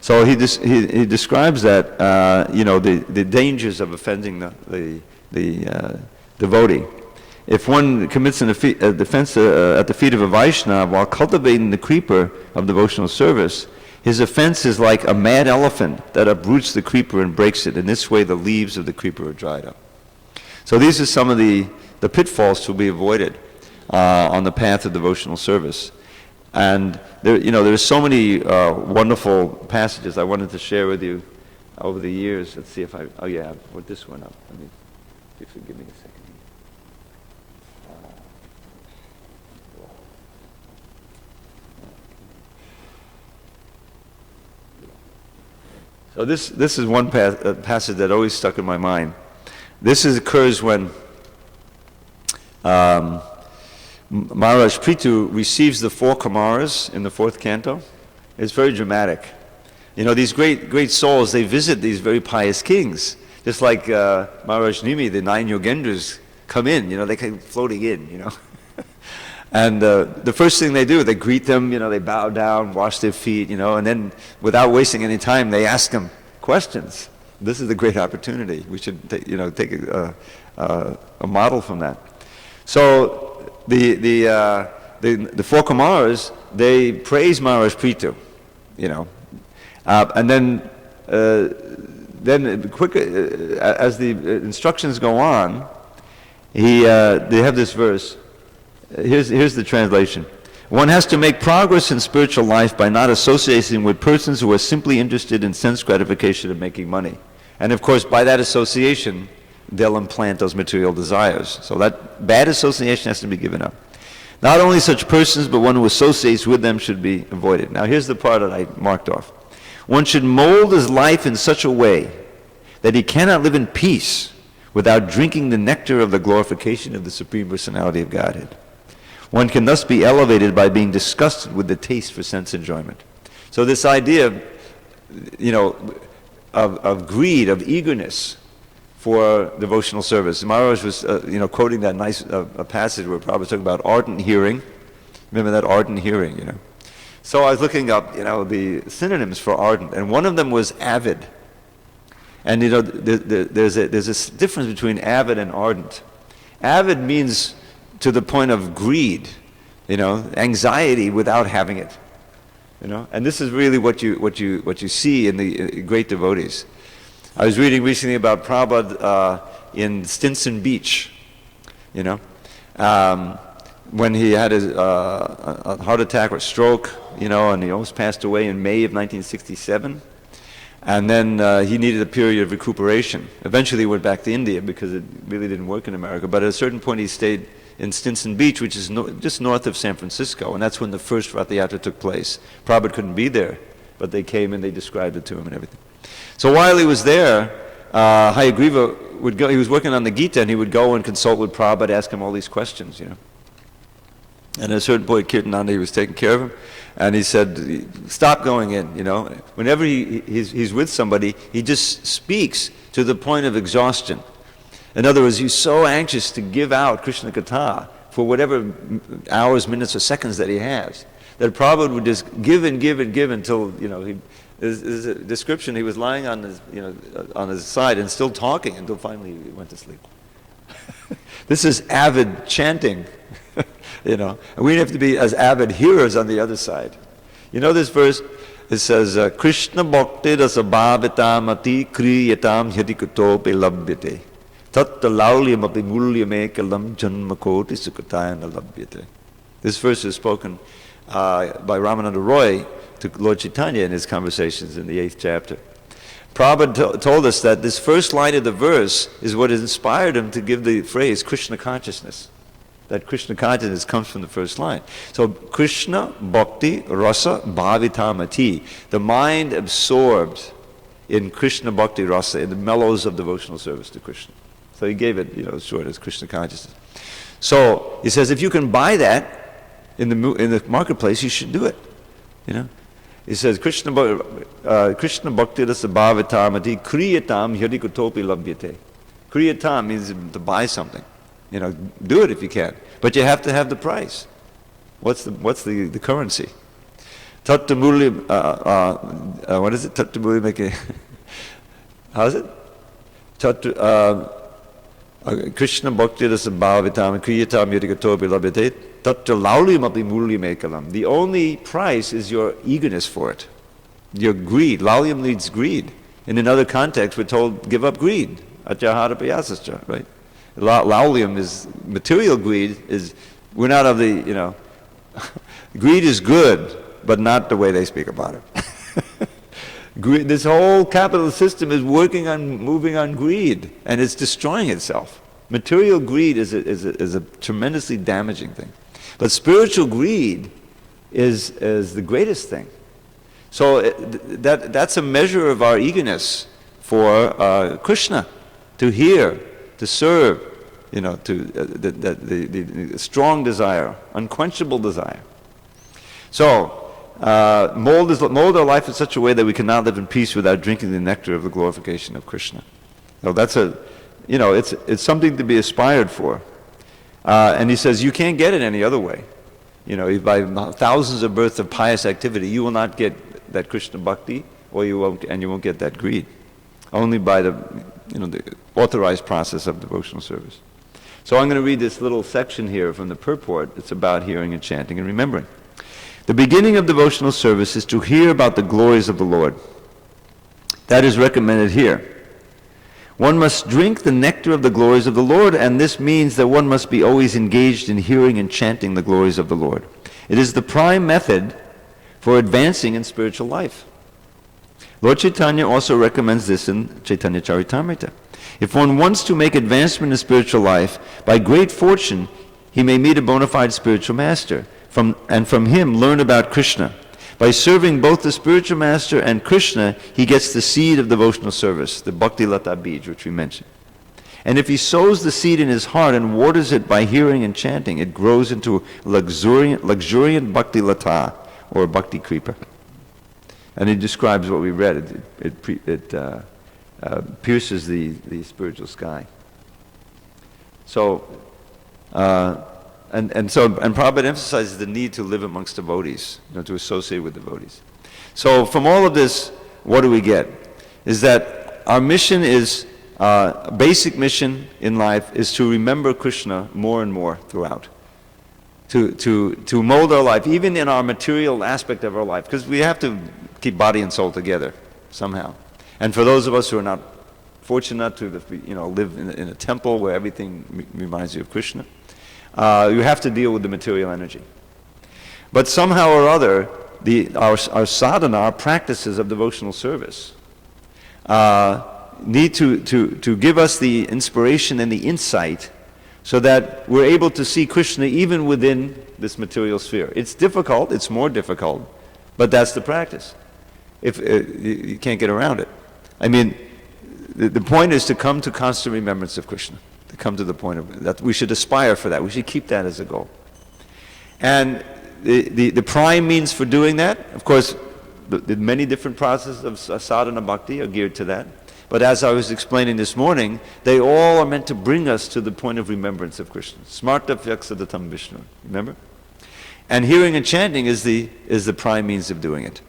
So he describes that, the dangers of offending the devotee. If one commits an offense at the feet of a Vaishnava while cultivating the creeper of devotional service, his offense is like a mad elephant that uproots the creeper and breaks it. In this way, the leaves of the creeper are dried up. So these are some of the pitfalls to be avoided on the path of devotional service. And there's so many wonderful passages I wanted to share with you over the years. Let's see if I put this one up. Let me, if you give me a second. So this is one passage that always stuck in my mind. This occurs when Maharaj Prithu receives the 4 Kumaras in the 4th canto. It's very dramatic. You know, these great souls, they visit these very pious kings. Just like Maharaj Nimi, the 9 Yogendras come in, they come floating in, And the first thing they do, they greet them, they bow down, wash their feet, and then without wasting any time, they ask them questions. This is a great opportunity. We should take a model from that. So the 4 Kumaras, they praise Maharaj Prithu, and then quick as the instructions go on, they have this verse. Here's the translation. One has to make progress in spiritual life by not associating with persons who are simply interested in sense gratification and making money. And of course, by that association, they'll implant those material desires. So that bad association has to be given up. Not only such persons, but one who associates with them should be avoided. Now here's the part that I marked off. One should mold his life in such a way that he cannot live in peace without drinking the nectar of the glorification of the Supreme Personality of Godhead. One can thus be elevated by being disgusted with the taste for sense enjoyment. So this idea, of greed, of eagerness for devotional service. Maharaj was, quoting that nice passage where Prabhupada was talking about ardent hearing. Remember that ardent hearing, So I was looking up, the synonyms for ardent, and one of them was avid. And there's a difference between avid and ardent. Avid means to the point of greed, anxiety without having it, and this is really what you see in the great devotees. I was reading recently about Prabhupada in Stinson Beach, when he had a heart attack or stroke, and he almost passed away in May of 1967. And then he needed a period of recuperation. Eventually he went back to India because it really didn't work in America. But at a certain point he stayed in Stinson Beach, which is just north of San Francisco. And that's when the first Rath Yatra took place. Prabhupada couldn't be there, but they came and they described it to him and everything. So while he was there, Hayagriva would go, he was working on the Gita, and he would go and consult with Prabhupada, ask him all these questions, And at a certain point, Kirtananda, he was taking care of him, and he said, stop going in, Whenever he's with somebody, he just speaks to the point of exhaustion. In other words, he's so anxious to give out Krishna Katha for whatever hours, minutes, or seconds that he has, that Prabhupada would just give and give and give until, his description, he was lying on his side and still talking until finally he went to sleep. This is avid chanting. And we have to be as avid hearers on the other side. This verse, it says, Krishna bhakti rasa bhavitam ati kriyatam hyadikuto pelabhyate tatta laulyam api mulyam ekalam janma koti sukatayana labhyate. This verse is spoken by Ramananda Roy to Lord Chaitanya in his conversations in the 8th chapter. Prabhupada told us that this first line of the verse is what inspired him to give the phrase Krishna consciousness. that Krishna consciousness comes from the first line. So Krishna Bhakti Rasa Bhavitamati, the mind absorbed in Krishna Bhakti Rasa, in the mellows of devotional service to Krishna. So he gave it, short as Krishna consciousness. So he says, if you can buy that in the marketplace, you should do it. He says, Krishna Bhakti Rasa Bhavitamati Kriyatam Yadikutopi Labhyate. Kriyatam means to buy something. Do it if you can. But you have to have the price. What's the currency? Tattamuli, what is it? Tattamuli make a, how is it? Krishna Bhakti Rasa Bhavitam Kriyatam Yadikatopi Labhyate Tatta Laulyam Api Mulyam Ekalam. The only price is your eagerness for it. Your greed. Laulyam leads greed. In another context, we're told, give up greed. Achahara payasascha, right? Laulyam is, material greed is, we're not of the, greed is good, but not the way they speak about it. This whole capitalist system is moving on greed, and it's destroying itself. Material greed is a tremendously damaging thing. But spiritual greed is the greatest thing. So that's a measure of our eagerness for Krishna, to hear, to serve, the strong desire, unquenchable desire. So, mold our life in such a way that we cannot live in peace without drinking the nectar of the glorification of Krishna. So that's it's something to be aspired for. And he says, you can't get it any other way. By thousands of births of pious activity, you will not get that Krishna bhakti, or you won't get that greed. Only by the authorized process of devotional service. So I'm going to read this little section here from the purport. It's about hearing and chanting and remembering. The beginning of devotional service is to hear about the glories of the Lord. That is recommended here. One must drink the nectar of the glories of the Lord, and this means that one must be always engaged in hearing and chanting the glories of the Lord. It is the prime method for advancing in spiritual life. Lord Chaitanya also recommends this in Chaitanya Charitamrita. If one wants to make advancement in spiritual life, by great fortune, he may meet a bona fide spiritual master, and from him learn about Krishna. By serving both the spiritual master and Krishna, he gets the seed of devotional service, the Bhakti Lata Bij, which we mentioned. And if he sows the seed in his heart and waters it by hearing and chanting, it grows into luxuriant Bhakti Lata, or Bhakti Creeper. And he describes what we read. It pierces the spiritual sky. So, and Prabhupada emphasizes the need to live amongst devotees, to associate with devotees. So from all of this, what do we get? Is that our mission is, basic mission in life is to remember Krishna more and more throughout. To mold our life, even in our material aspect of our life, because we have to keep body and soul together somehow. And for those of us who are not fortunate to live in a temple where everything reminds you of Krishna, you have to deal with the material energy. But somehow or other, our sadhana, our practices of devotional service, need to give us the inspiration and the insight so that we're able to see Krishna even within this material sphere. It's difficult, it's more difficult, but that's the practice. You can't get around it. I mean, the point is to come to constant remembrance of Krishna, to come to the point of that. We should aspire for that. We should keep that as a goal. And the prime means for doing that, of course, the many different processes of sadhana bhakti are geared to that. But as I was explaining this morning, they all are meant to bring us to the point of remembrance of Krishna. Smarta vyaksadatam Vishnu. Remember? And hearing and chanting is the prime means of doing it.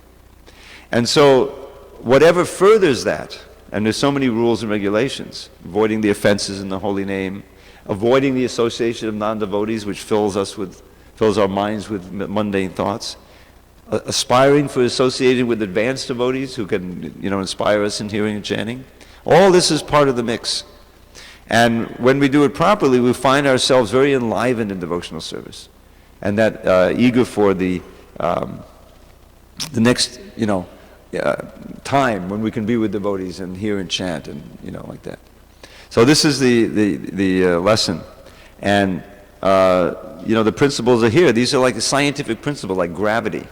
And so, whatever furthers that, and there's so many rules and regulations, avoiding the offenses in the holy name, avoiding the association of non-devotees, which fills our minds with mundane thoughts, aspiring for associating with advanced devotees who can, inspire us in hearing and chanting. All this is part of the mix. And when we do it properly, we find ourselves very enlivened in devotional service. And that eager for the next, time when we can be with devotees and hear and chant and, like that. So this is the lesson. And the principles are here. These are like a scientific principle, like gravity.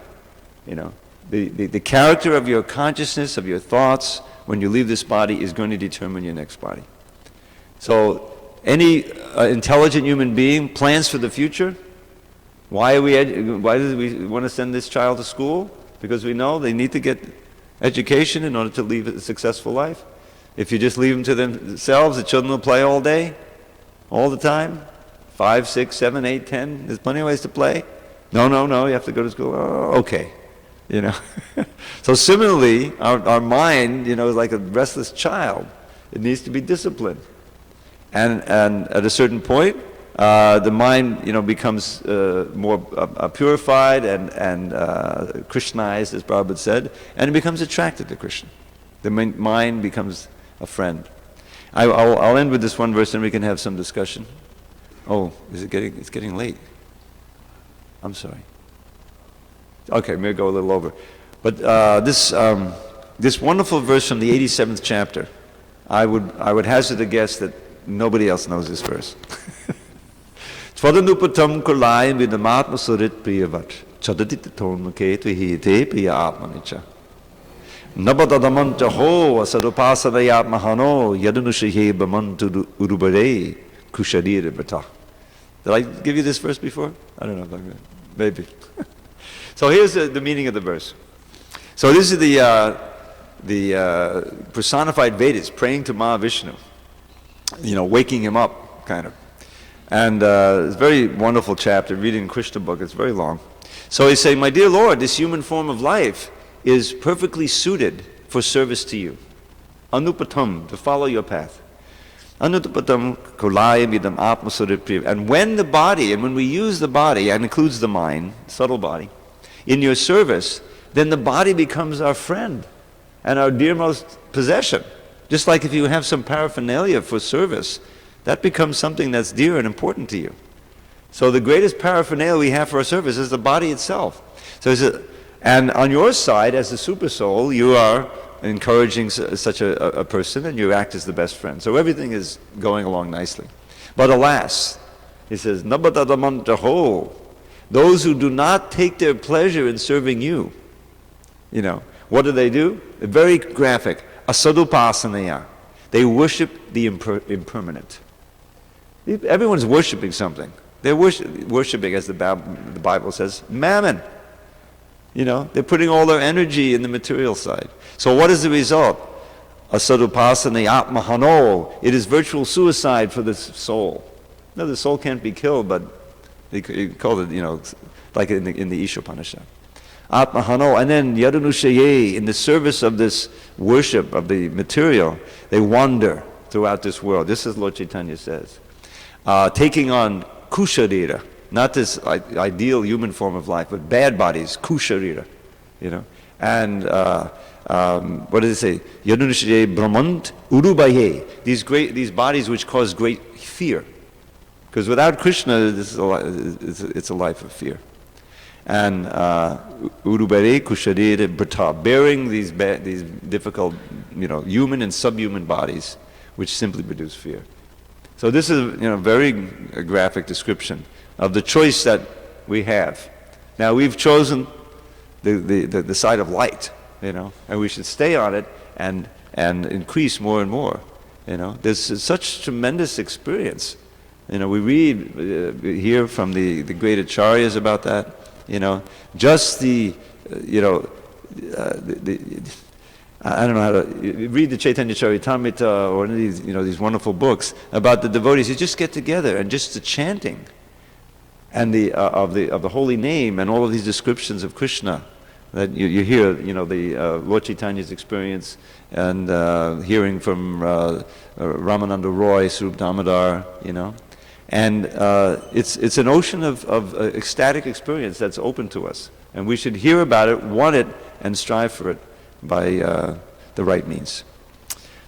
The character of your consciousness, of your thoughts, when you leave this body is going to determine your next body. So any intelligent human being plans for the future. Why do we want to send this child to school? Because we know they need to get education in order to lead a successful life. If you just leave them to themselves, the children will play all day, all the time. 5, 6, 7, 8, 10. There's plenty of ways to play. No, you have to go to school. Oh, okay. So similarly, our mind, is like a restless child. It needs to be disciplined. And at a certain point, the mind, becomes more purified and Krishnized, as Prabhupada said, and it becomes attracted to Krishna. The mind becomes a friend. I'll end with this one verse, and we can have some discussion. Oh, it's getting late. I'm sorry. Okay, maybe go a little over. But this wonderful verse from the 87th chapter, I would hazard a guess that nobody else knows this verse. Tvadanupatam kulayam vidamatma surit priyavat chadaditaton muketvi hite priya atmanicha nabadadamanta ho asadupasadayat mahano yadunushihe bamantu urubare kusharira bata. Did I give you this verse before? I don't know if I did. Maybe. So here's the meaning of the verse. So this is the personified Vedas praying to Mahavishnu, waking him up, kind of. And it's a very wonderful chapter, reading Krishna book, it's very long. So he's saying, my dear Lord, this human form of life is perfectly suited for service to you. Anupatam, to follow your path. Anupatam kulayam idam atmasurit priya. And when the body, and when we use the body, and includes the mind, subtle body, in your service, then the body becomes our friend and our dearmost possession. Just like if you have some paraphernalia for service, that becomes something that's dear and important to you. So the greatest paraphernalia we have for our service is the body itself. And on your side, as the super soul, you are encouraging such a person, and you act as the best friend. So everything is going along nicely. But alas, he says, Nabadadamantaho, those who do not take their pleasure in serving you, what do? Very graphic. Asadupasanaya. They worship the impermanent. Everyone's worshiping something. They're worshiping, as the Bible says, mammon. They're putting all their energy in the material side. So what is the result? Asadupasanaya atmahano. It is virtual suicide for the soul. No, the soul can't be killed, but they call it, like in the Ishopanishad. Atmahano, and then yadunushaye, in the service of this worship of the material, they wander throughout this world. This is Lord Chaitanya says. Taking on kusharira, not this ideal human form of life, but bad bodies, kusharira, And what does it say? Yadunushaye brahmant urubaye, these bodies which cause great fear. Because without Krishna, it's a life of fear. And urubare kusharira brata, bearing these difficult, human and subhuman bodies, which simply produce fear. So this is, very graphic description of the choice that we have. Now we've chosen the side of light, and we should stay on it and increase more and more. There's such tremendous experience. We read, hear from the great acharyas about that. Just I don't know how to read the Chaitanya Charitamrita or any of these, these wonderful books about the devotees. You just get together and just the chanting and of the holy name and all of these descriptions of Krishna that you hear. The Lord Chaitanya's experience and hearing from Ramananda Roy, Swarup Damodar, And it's an ocean of ecstatic experience that's open to us. And we should hear about it, want it, and strive for it by the right means.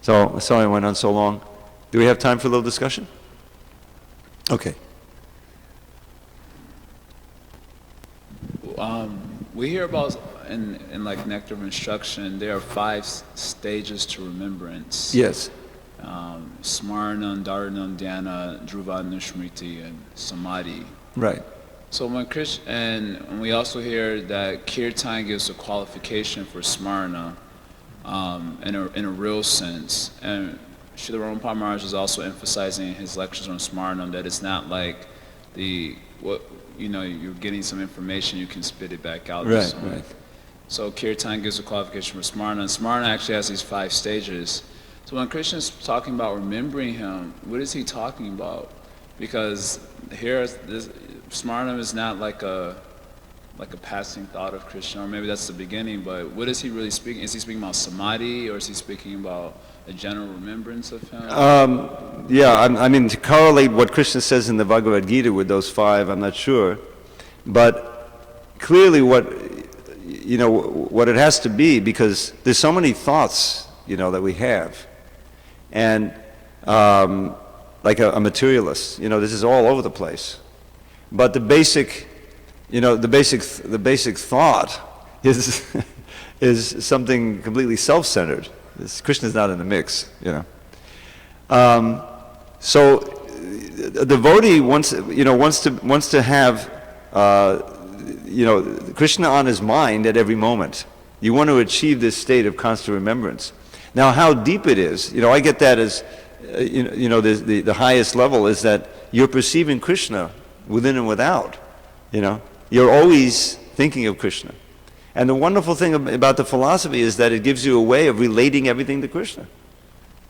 So, sorry I went on so long. Do we have time for a little discussion? Okay. We hear about, in like Nectar of Instruction, there are 5 stages to remembrance. Yes. smaranam, dharanam, dhyana, dhruva, nusmriti, and samadhi. Right. So and we also hear that kirtan gives a qualification for smarana in a real sense. And Srila Prabhupada Maharaj is also emphasizing in his lectures on smarana that it's not like you're getting some information, you can spit it back out. Right, right. So kirtan gives a qualification for smarana, and smarana actually has these 5 stages. So when Krishna is talking about remembering him, what is he talking about? Because here, smarana is not like a passing thought of Krishna, or maybe that's the beginning, but what is he really speaking? Is he speaking about samadhi, or is he speaking about a general remembrance of him? I mean, to correlate what Krishna says in the Bhagavad Gita with those 5, I'm not sure. But clearly what it has to be, because there's so many thoughts, that we have. And like a materialist, this is all over the place. But the basic thought is is something completely self-centered. Krishna's not in the mix, So a devotee wants to have Krishna on his mind at every moment. You want to achieve this state of constant remembrance. Now, how deep it is, I get that as the highest level is that you're perceiving Krishna within and without. You're always thinking of Krishna. And the wonderful thing about the philosophy is that it gives you a way of relating everything to Krishna.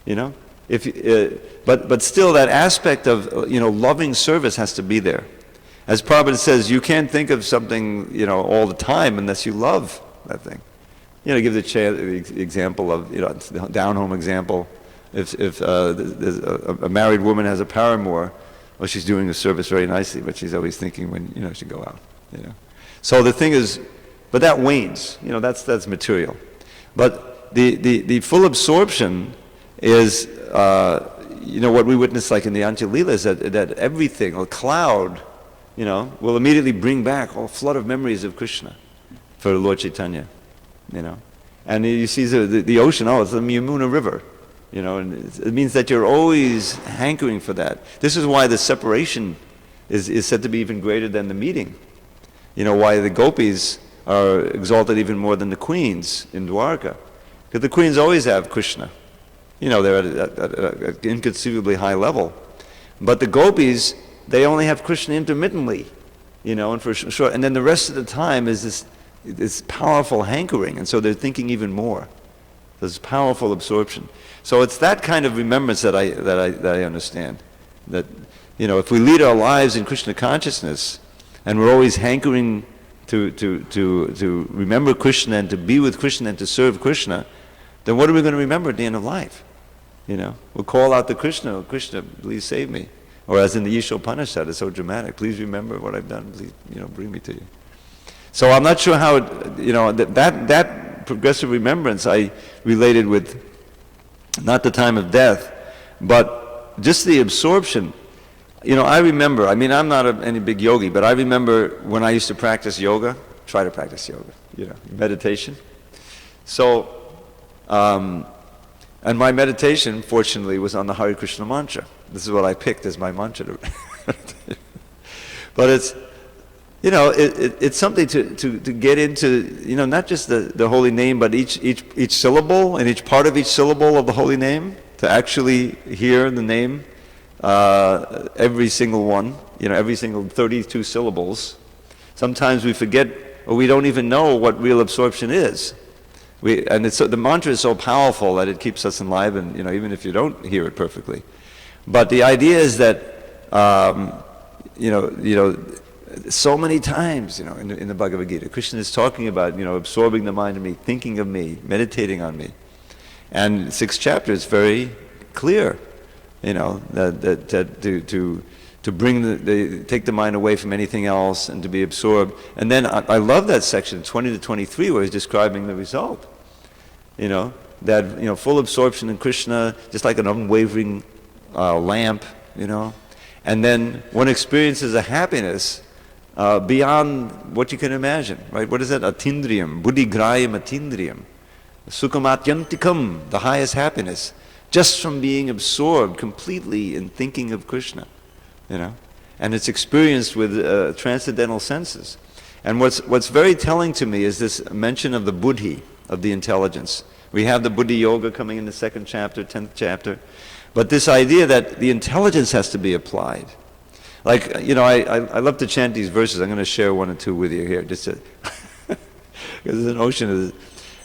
But still that aspect of loving service has to be there. As Prabhupada says, you can't think of something all the time unless you love that thing. Give the example of the down-home example. If a married woman has a paramour, well, she's doing the service very nicely, but she's always thinking when she should go out. So the thing is, but that wanes. That's material. But the full absorption is what we witness like in the Ajamila is that everything, a cloud, will immediately bring back a flood of memories of Krishna for Lord Chaitanya. And you see the ocean. Oh, it's the Yamuna River. And it means that you're always hankering for that. This is why the separation is said to be even greater than the meeting. Why the gopis are exalted even more than the queens in Dwarka. Because the queens always have Krishna. They're at an inconceivably high level. But the gopis, they only have Krishna intermittently, and for sure. And then the rest of the time is this powerful hankering, and so they're thinking even more. There's powerful absorption. So it's that kind of remembrance that I understand. That if we lead our lives in Krishna consciousness, and we're always hankering to remember Krishna and to be with Krishna and to serve Krishna, then what are we going to remember at the end of life? We'll call out to Krishna, "Oh, Krishna, please save me." Or as in the Ishopanishad, it's so dramatic. "Please remember what I've done. Please, bring me to you." So I'm not sure how that progressive remembrance I related with not the time of death, but just the absorption. I remember, I'm not any big yogi, but I remember when I used to practice yoga, try to practice yoga, meditation. So, and my meditation, fortunately, was on the Hare Krishna mantra. This is what I picked as my mantra. But it's, it's something to get into, not just the holy name, but each syllable and each part of each syllable of the holy name, to actually hear the name, every single one, every single 32 syllables. Sometimes we forget, or we don't even know what real absorption is. The mantra is so powerful that it keeps us enlivened, even if you don't hear it perfectly. But the idea is that, so many times, in the Bhagavad Gita, Krishna is talking about, absorbing the mind of me, thinking of me, meditating on me. And 6 chapters, very clear, that to bring take the mind away from anything else and to be absorbed. And then I love that section, 20 to 23, where he's describing the result. That, full absorption in Krishna, just like an unwavering lamp, And then one experiences a happiness beyond what you can imagine, right? What is that? Atindriyam, buddhigrayam atindriyam. Sukhamatyantikam, the highest happiness. just from being absorbed completely in thinking of Krishna, you know. And it's experienced with transcendental senses. And what's very telling to me is this mention of the buddhi, of the intelligence. We have the buddhi yoga coming in the 2nd chapter, 10th chapter. But this idea that the intelligence has to be applied. Like, you know, I love to chant these verses. I'm going to share one or two with you here, just to because there's an ocean of this.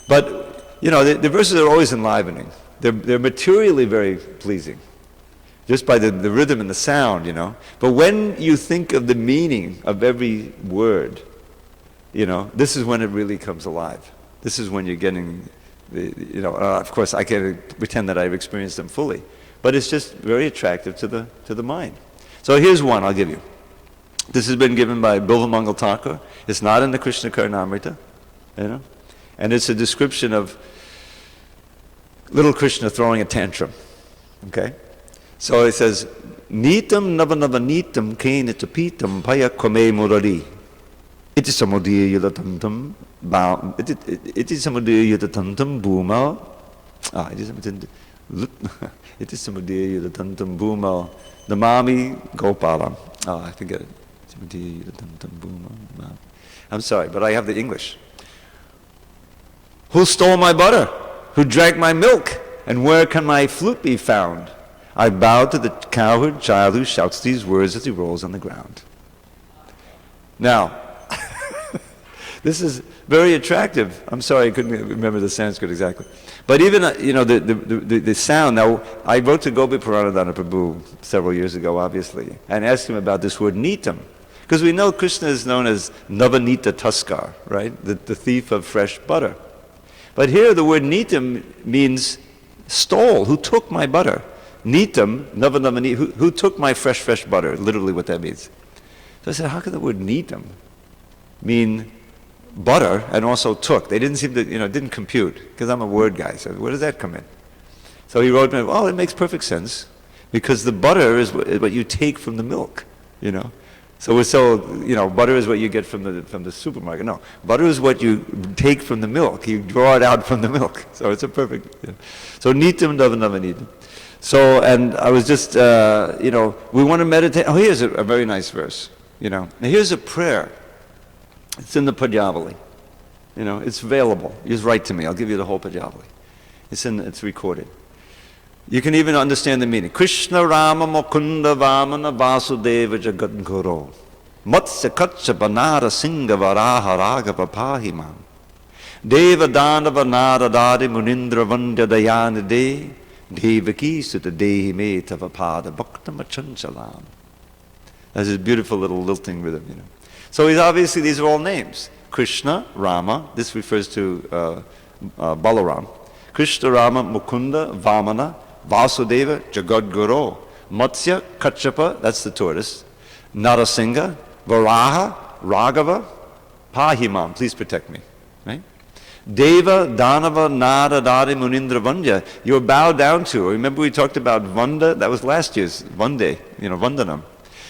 But, you know, the verses are always enlivening. They're materially very pleasing, just by the rhythm and the sound, you know. But when you think of the meaning of every word, you know, this is when it really comes alive. This is when you're getting, you know, of course I can't pretend that I've experienced them fully, but it's just very attractive to the mind. So here's one I'll give you. This has been given by Bilvamangal Thakur. It's not in the Krishna Karnamrita, you know, and it's a description of little Krishna throwing a tantrum. Okay? So it says, Nitam navanava nitam kainita pitam paya kome murari. Iti samudya yadatantam iti samudya yadatantam bhuma. Iti samudya yadatantam bhuma. Namami gopalam. I forget it. Samudya yadatantam bhuma. I'm sorry, but I have the English. Who stole my butter? Who drank my milk? And where can my flute be found? I bow to the cowherd child who shouts these words as he rolls on the ground. Now, this is very attractive. I'm sorry, I couldn't remember the Sanskrit exactly. But even, you know, the sound. Now, I wrote to Gopi Puranadana Prabhu several years ago, obviously, and asked him about this word nitam. Because we know Krishna is known as Navanita Taskar, right? The thief of fresh butter. But here the word nitam means stole, who took my butter. Nitam, navanavani, who took my fresh butter, literally what that means. So I said, how can the word nitam mean butter and also took? They didn't seem to, you know, it didn't compute, because I'm a word guy. So where does that come in? So he wrote me, oh, it makes perfect sense, because the butter is what you take from the milk, you know. So we're so, you know, butter is what you get from the supermarket. No, butter is what you take from the milk. You draw it out from the milk. So it's a perfect, you know. So nitam davanava nitam. So, and I was just, you know, we want to meditate. Oh, here's a very nice verse, you know. Now here's a prayer. It's in the Pajavali. You know, it's available. You just write to me. I'll give you the whole Pajavali. It's recorded. You can even understand the meaning. Krishna Rama Mukunda Vamana Vasudeva Jagadguru Matsya Kacha Banara Singha Varaha Raghava Pahimam Deva Danava Naradari Munindra Vandya Dayanide Devaki Sutta Dehi Metavapada Bhakta Machanchalam. That's a beautiful little lilting rhythm, you know. So obviously these are all names. Krishna, Rama, this refers to Balaram. Krishna, Rama, Mukunda, Vamana, Vasudeva, Jagadguru, Matsya, Kachapa, that's the tortoise, Narasingha, Varaha, Raghava, Pahimam, please protect me, right? Deva, Danava, Naradari, Munindra, Vandya, you're bowed down to. Remember we talked about Vanda, that was last year's Vande, you know, Vandanam.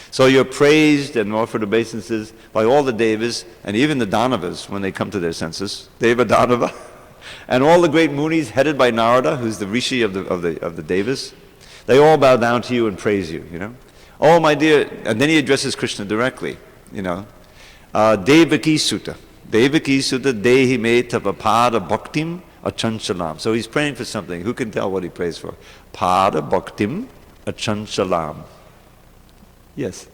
So you're praised and offered obeisances by all the Devas, and even the Danavas when they come to their senses, Deva, Danava. And all the great munis headed by Narada, who's the rishi of the Devas, they all bow down to you and praise you, you know. Oh, my dear, and then he addresses Krishna directly, you know. Devaki Sutta. Devaki Sutta Dehi Me Tavapada Bhaktim Achanchalam. So he's praying for something. Who can tell what he prays for? Pada Bhaktim Achanchalam. Yes.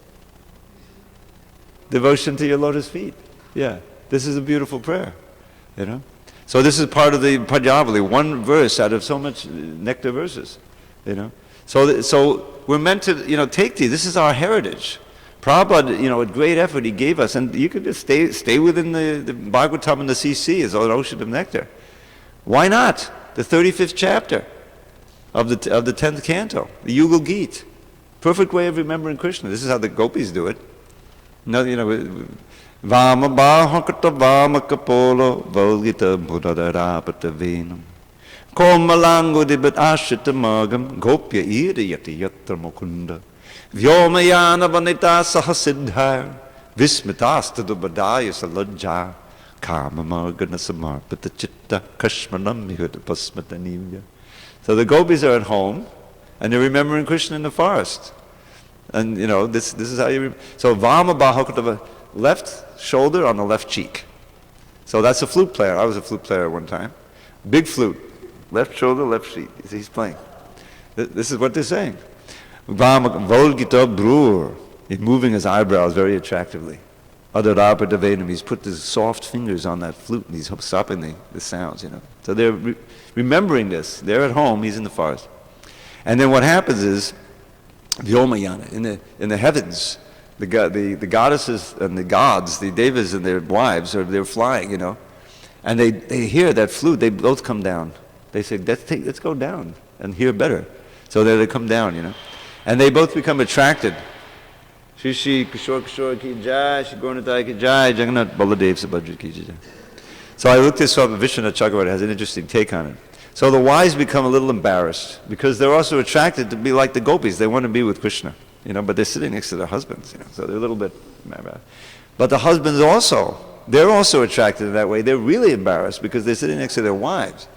Devotion to your lotus feet. Yeah. This is a beautiful prayer, you know. So this is part of the Pajavali, one verse out of so much nectar verses, you know. So we're meant to, you know, take these. This is our heritage. Prabhupada, you know, with great effort he gave us, and you could just stay within the Bhagavatam and the CC as an ocean of nectar. Why not? The 35th chapter of the 10th canto, the Yugal Gita. Perfect way of remembering Krishna. This is how the gopis do it. No, you know, Vama Bahakata Vama Kapolo Volgita Buddharapata Venam Komalango Dibit Ashita Magam Gopya Iriyati Yatra Mukunda Vyomayana Vanita Sahasiddhar Vismitasta Dubadaya Salajja Kama Margana Samarpata Chitta Kashmanam Mihutta Pasmatanivya So the gopis are at home, and they're remembering Krishna in the forest. And this is how you. So Vama Bahakutava, left shoulder on the left cheek. So that's a flute player. I was a flute player at one time. Big flute, left shoulder, left cheek. He's playing. This is what they're saying. Vama Volgita Brur. He's moving his eyebrows very attractively. Adarapa Devenam. He's put his soft fingers on that flute and he's stopping the sounds. So they're remembering this. They're at home. He's in the forest. And then what happens is, Vyomayana, in the heavens, the goddesses and the gods, the devas and their wives, they're flying, and they hear that flute. They both come down. They say, let's go down and hear better. So they come down, and they both become attracted. Shri Kishore Kishore ki jai, Shri Gauranitai ki jai, Jagannath Baladev Subhadra ki jai. So I looked this up. Vishwanath Chakravarti has an interesting take on it. So the wise become a little embarrassed because they're also attracted to be like the gopis. They want to be with Krishna, but they're sitting next to their husbands, so they're a little bit embarrassed. But the husbands also, they're also attracted in that way. They're really embarrassed because they're sitting next to their wives.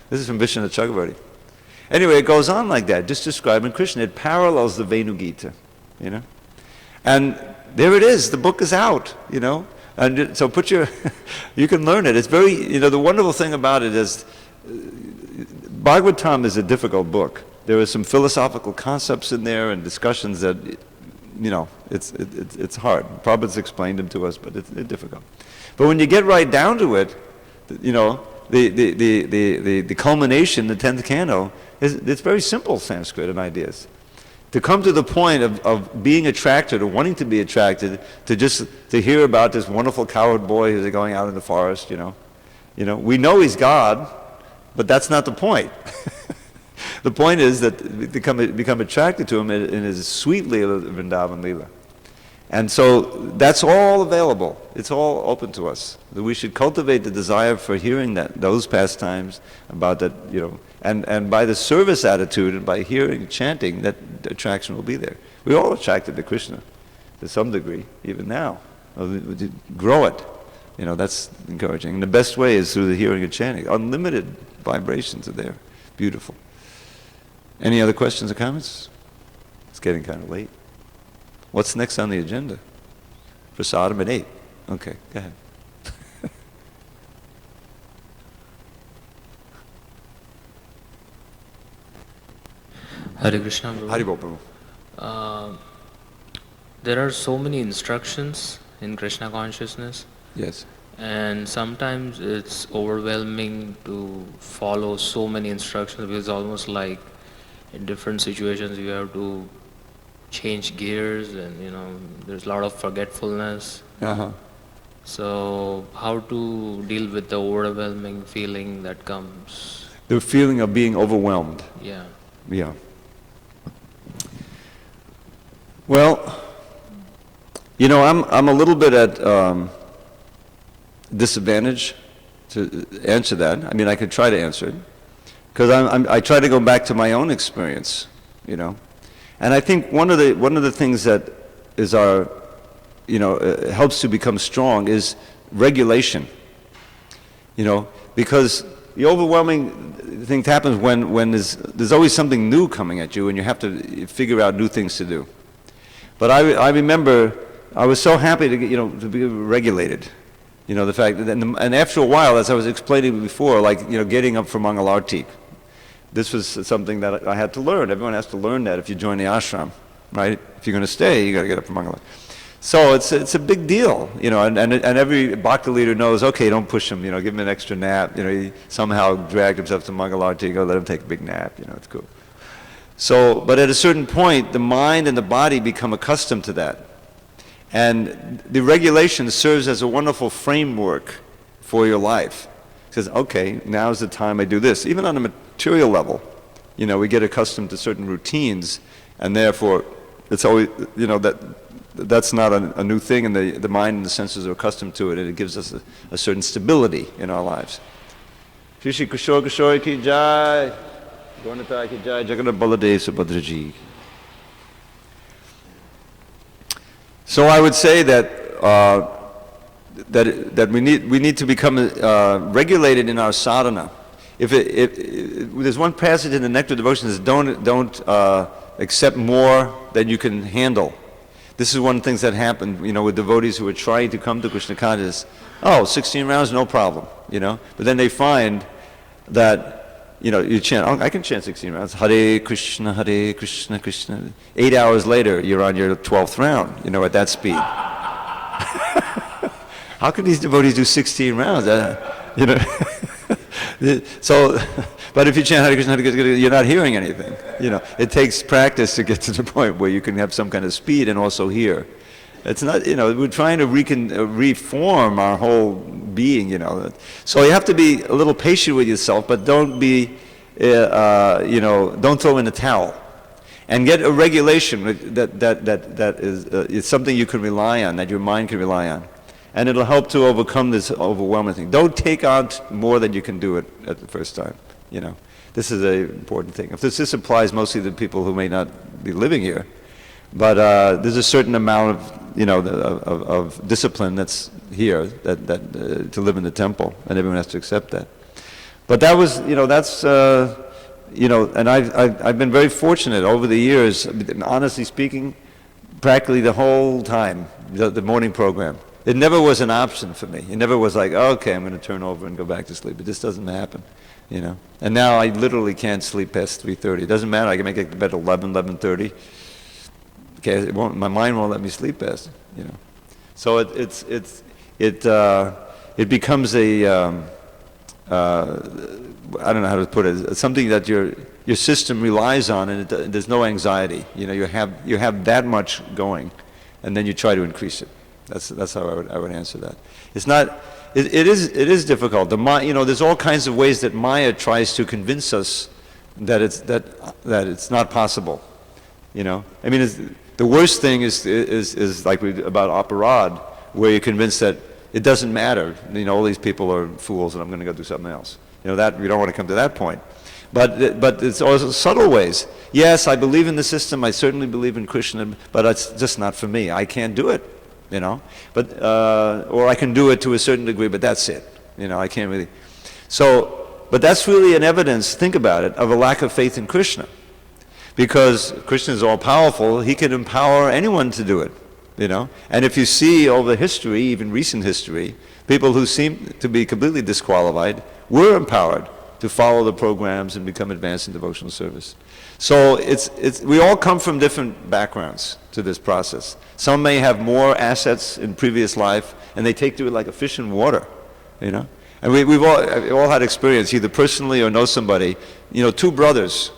This is from Vishwanath Chakravarti. Anyway, it goes on like that, just describing Krishna. It parallels the Venu Gita, And there it is. The book is out, And so you can learn it. It's very, the wonderful thing about it is, Bhagavatam is a difficult book. There are some philosophical concepts in there and discussions that, it's hard. Prabhupada's explained them to us, but it's difficult. But when you get right down to it, the culmination, the 10th canto, it's very simple Sanskrit and ideas. To come to the point of being attracted or wanting to be attracted to hear about this wonderful cowherd boy who's going out in the forest, we know he's God, but that's not the point. The point is that we become attracted to him in his sweet Leela, Vrindavan Leela. And so that's all available. It's all open to us. That we should cultivate the desire for hearing those pastimes, about that, and by the service attitude and by hearing, chanting, that attraction will be there. We're all attracted to Krishna to some degree, even now. Grow it. That's encouraging. And the best way is through the hearing and chanting. Unlimited vibrations are there. Beautiful. Any other questions or comments? It's getting kind of late. What's next on the agenda? Prasadam at 8. Okay, go ahead. Hare Krishna, Prabhu. Hari Bol, Prabhu. There are so many instructions in Krishna consciousness. Yes. And sometimes it's overwhelming to follow so many instructions because it's almost like in different situations you have to change gears and there's a lot of forgetfulness. Uh-huh. So how to deal with the overwhelming feeling that comes? The feeling of being overwhelmed. Yeah. Yeah. Well, I'm a little bit at disadvantage to answer that. I mean, I could try to answer it because I try to go back to my own experience, And I think one of the things that is helps to become strong is regulation. Because the overwhelming thing happens when there's always something new coming at you and you have to figure out new things to do. But I remember I was so happy to be regulated. The fact that, and after a while, as I was explaining before, getting up for Mangalartik. This was something that I had to learn. Everyone has to learn that if you join the ashram, right? If you're going to stay, you got to get up for Mangalartik. So it's a big deal, and every bhakti leader knows, okay, don't push him, give him an extra nap. He somehow dragged himself to Mangalartik, let him take a big nap, it's cool. So, but at a certain point, the mind and the body become accustomed to that. And the regulation serves as a wonderful framework for your life. It says, okay, now's the time I do this. Even on a material level, we get accustomed to certain routines, and therefore, it's always, that's not a new thing, and the mind and the senses are accustomed to it, and it gives us a certain stability in our lives. Shri Shri Kishore Kishore ki jai, Gauranitai ki jai, Jagannath Baladev Subhadra ji. So I would say that we need to become regulated in our sadhana, there's one passage in the Nectar Devotions, don't accept more than you can handle. This is one of the things that happened, with devotees who are trying to come to Krishna consciousness. 16 rounds, no problem, But then they find that, you chant, I can chant 16 rounds, Hare Krishna, Krishna. 8 hours later, you're on your 12th round, at that speed. How can these devotees do 16 rounds? So, but if you chant Hare Krishna, you're not hearing anything. It takes practice to get to the point where you can have some kind of speed and also hear. It's not, we're trying to reform our whole being, So you have to be a little patient with yourself, but don't be, don't throw in the towel. And get a regulation that is something you can rely on, that your mind can rely on. And it'll help to overcome this overwhelming thing. Don't take on more than you can do it at the first time. This is an important thing. This applies mostly to people who may not be living here, but there's a certain amount of discipline that's here that to live in the temple, and everyone has to accept that. But that was that's and I've been very fortunate over the years. Honestly speaking, practically the whole time the morning program. It never was an option for me. It never was like, okay, I'm going to turn over and go back to sleep. It just doesn't happen, And now I literally can't sleep past 3:30. It doesn't matter. I can make it to bed at 11:30. Okay, my mind won't let me sleep past it, So it becomes a I don't know how to put it. It's something that your system relies on, and there's no anxiety. You have that much going, and then you try to increase it. That's how I would answer that. It's not. It is difficult. There's all kinds of ways that Maya tries to convince us that it's not possible. I mean, the worst thing is like about aparad, where you're convinced that it doesn't matter. All these people are fools, and I'm going to go do something else. That we don't want to come to that point. But it's also subtle ways. Yes, I believe in the system. I certainly believe in Krishna, but it's just not for me. I can't do it. But or I can do it to a certain degree, but that's it. I can't really. So, but that's really an evidence, think about it, of a lack of faith in Krishna. Because Krishna is all powerful, he can empower anyone to do it, And if you see over history, even recent history, people who seem to be completely disqualified were empowered to follow the programs and become advanced in devotional service. So we all come from different backgrounds to this process. Some may have more assets in previous life, and they take to it like a fish in water, And we've all had experience, either personally or know somebody, two brothers,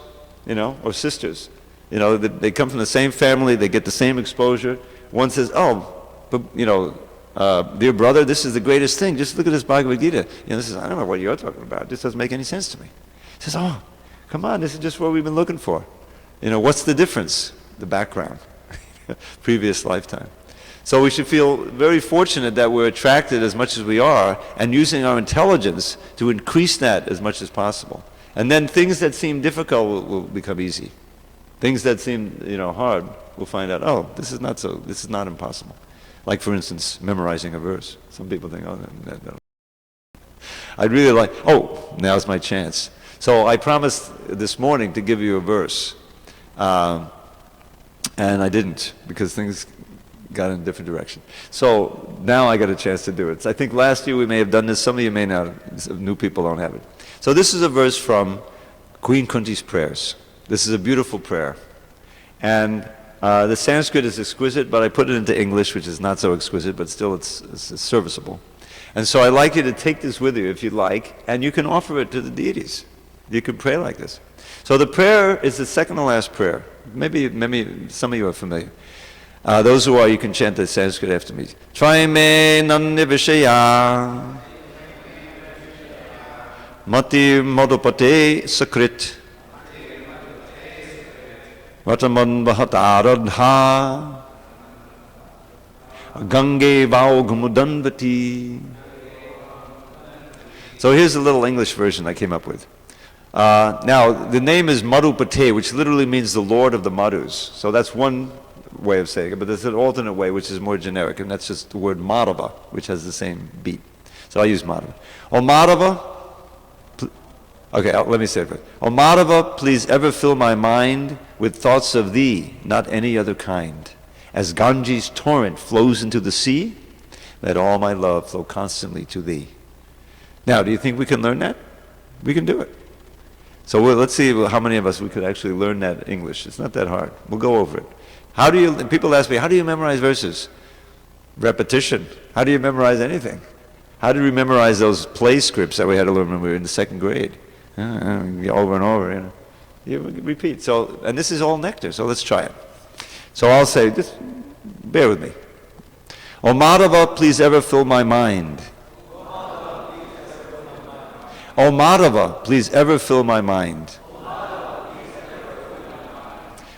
or sisters, they come from the same family, they get the same exposure. One says, but dear brother, this is the greatest thing. Just look at this Bhagavad Gita. This is, I don't know what you're talking about. This doesn't make any sense to me. He says, come on, this is just what we've been looking for. What's the difference? The background, previous lifetime. So we should feel very fortunate that we're attracted as much as we are, and using our intelligence to increase that as much as possible. And then things that seem difficult will become easy. Things that seem, hard, we'll find out, this is not impossible. Like, for instance, memorizing a verse. Some people think, no. I'd really like, now's my chance. So I promised this morning to give you a verse. And I didn't, because things got in a different direction. So now I got a chance to do it. So I think last year we may have done this. Some of you may not. New people don't have it. So this is a verse from Queen Kunti's prayers. This is a beautiful prayer. And the Sanskrit is exquisite, but I put it into English, which is not so exquisite, but still it's serviceable. And so I'd like you to take this with you if you'd like, and you can offer it to the deities. You can pray like this. So the prayer is the second to last prayer. Maybe some of you are familiar. Those who are, you can chant the Sanskrit after me. Traime nannivishaya mati madhupate sakrit vataman bhataradha gange vaugmudanvati. So here's a little English version I came up with. Now, the name is Madhupate, which literally means the Lord of the Madhus. So that's one way of saying it, but there's an alternate way which is more generic, and that's just the word Madhava, which has the same beat. So I use Madhava. Oh Madhava, Okay, let me say it first. O Madhava, please ever fill my mind with thoughts of thee, not any other kind. As Ganges torrent flows into the sea, let all my love flow constantly to thee. Now, do you think we can learn that? We can do it. So let's see how many of us we could actually learn that English. It's not that hard. We'll go over it. People ask me, how do you memorize verses? Repetition. How do you memorize anything? How did we memorize those play scripts that we had to learn when we were in the second grade? Over and over, You repeat. So, and this is all nectar, so let's try it. So I'll say, just bear with me. O Madhava, please ever fill my mind. O Madhava, please ever fill my mind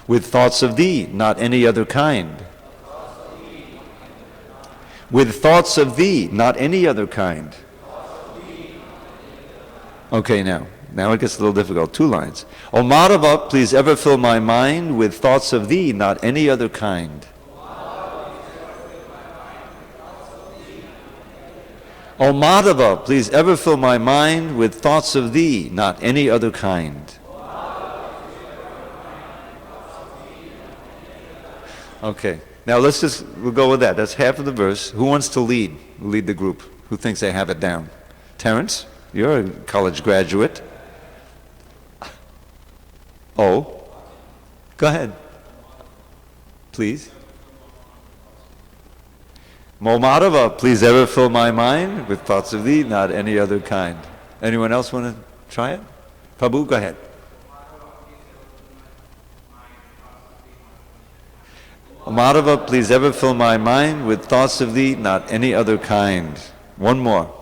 with thoughts of thee, not any other kind. With thoughts of thee, not any other kind. Okay, now it gets a little difficult. 2 lines. O Madhava, please ever fill my mind with thoughts of thee, not any other kind. O Madhava, please ever fill my mind with thoughts of thee, not any other kind. Okay, now we'll go with that. That's half of the verse. Who wants to lead? Lead the group. Who thinks they have it down? Terrence, you're a college graduate. Oh, go ahead. Please. O Madhava, please ever fill my mind with thoughts of thee, not any other kind. Anyone else want to try it? Prabhu, go ahead. O Madhava, please ever fill my mind with thoughts of thee, not any other kind. One more.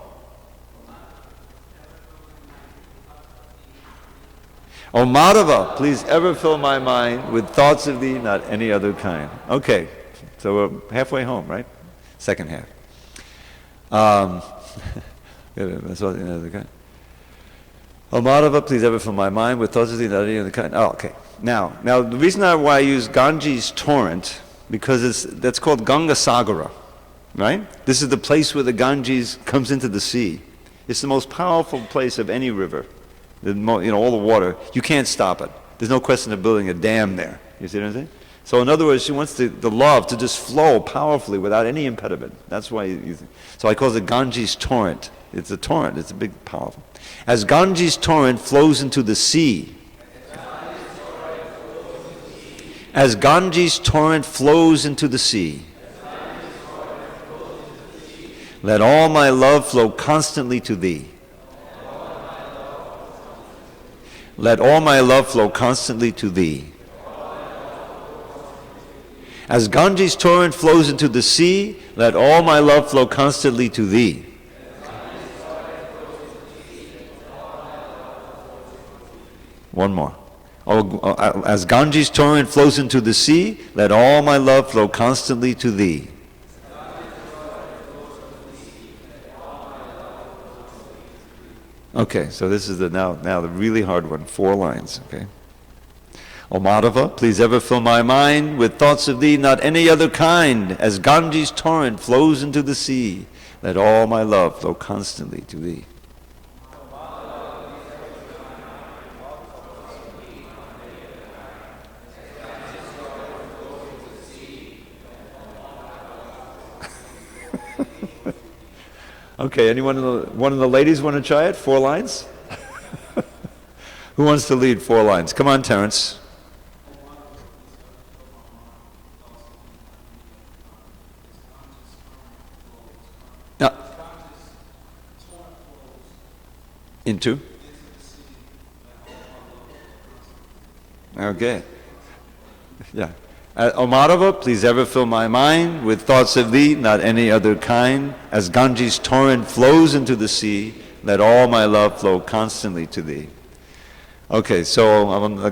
O Madhava, please ever fill my mind with thoughts of thee, not any other kind. Okay, so we're halfway home, right? Second half. That's what the other kind. O Madhava, please ever fill my mind with thoughts of thee, not any other kind. Oh, okay. Now the reason why I use Ganges torrent, because that's called Ganga Sagara, right? This is the place where the Ganges comes into the sea. It's the most powerful place of any river. All the water, you can't stop it. There's no question of building a dam there. You see what I'm saying? So in other words, she wants the love to just flow powerfully without any impediment. That's why so I call it Ganges torrent. It's a torrent. It's a big, powerful. As Ganges torrent flows into the sea, as Ganges torrent flows into the sea, let all my love flow constantly to thee. Let all my love flow constantly to thee. As Ganges torrent flows into the sea, let all my love flow constantly to thee. One more. As Ganges torrent flows into the sea, let all my love flow constantly to thee. Okay, so this is now the really hard one. 4 lines, okay? O Madhava, please ever fill my mind with thoughts of thee, not any other kind. As Ganges torrent flows into the sea, let all my love flow constantly to thee. Okay, one of the ladies want to try it? 4 lines? Who wants to lead 4 lines? Come on, Terrence. Now, into? Okay. Yeah. O Madhava, please ever fill my mind with thoughts of thee, not any other kind. As Ganges torrent flows into the sea, let all my love flow constantly to thee. Okay, so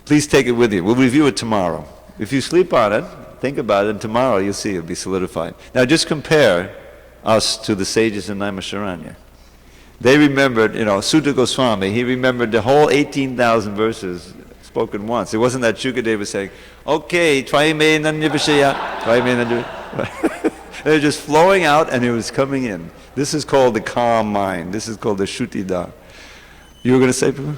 please take it with you. We'll review it tomorrow. If you sleep on it, think about it, and tomorrow you'll see it'll be solidified. Now just compare us to the sages in Naimisharanya. They remembered, Sutta Goswami, he remembered the whole 18,000 verses spoken once. It wasn't that Shukadeva was saying, okay, try me nanya vishaya, try me nanya. They're just flowing out and it was coming in. This is called the calm mind. This is called the Shuddhida. You were going to say, Prabhu?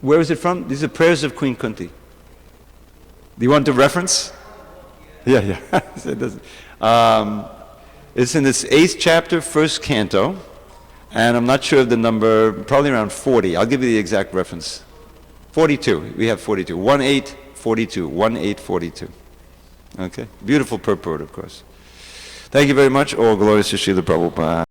Where is it from? These are prayers of Queen Kunti. Do you want the reference? Yeah. It's in this 8th chapter, 1st canto, and I'm not sure of the number, probably around 40. I'll give you the exact reference. 42. We have 42. 1842. 1842. Okay? Beautiful purport, of course. Thank you very much. All glories to Srila Prabhupada.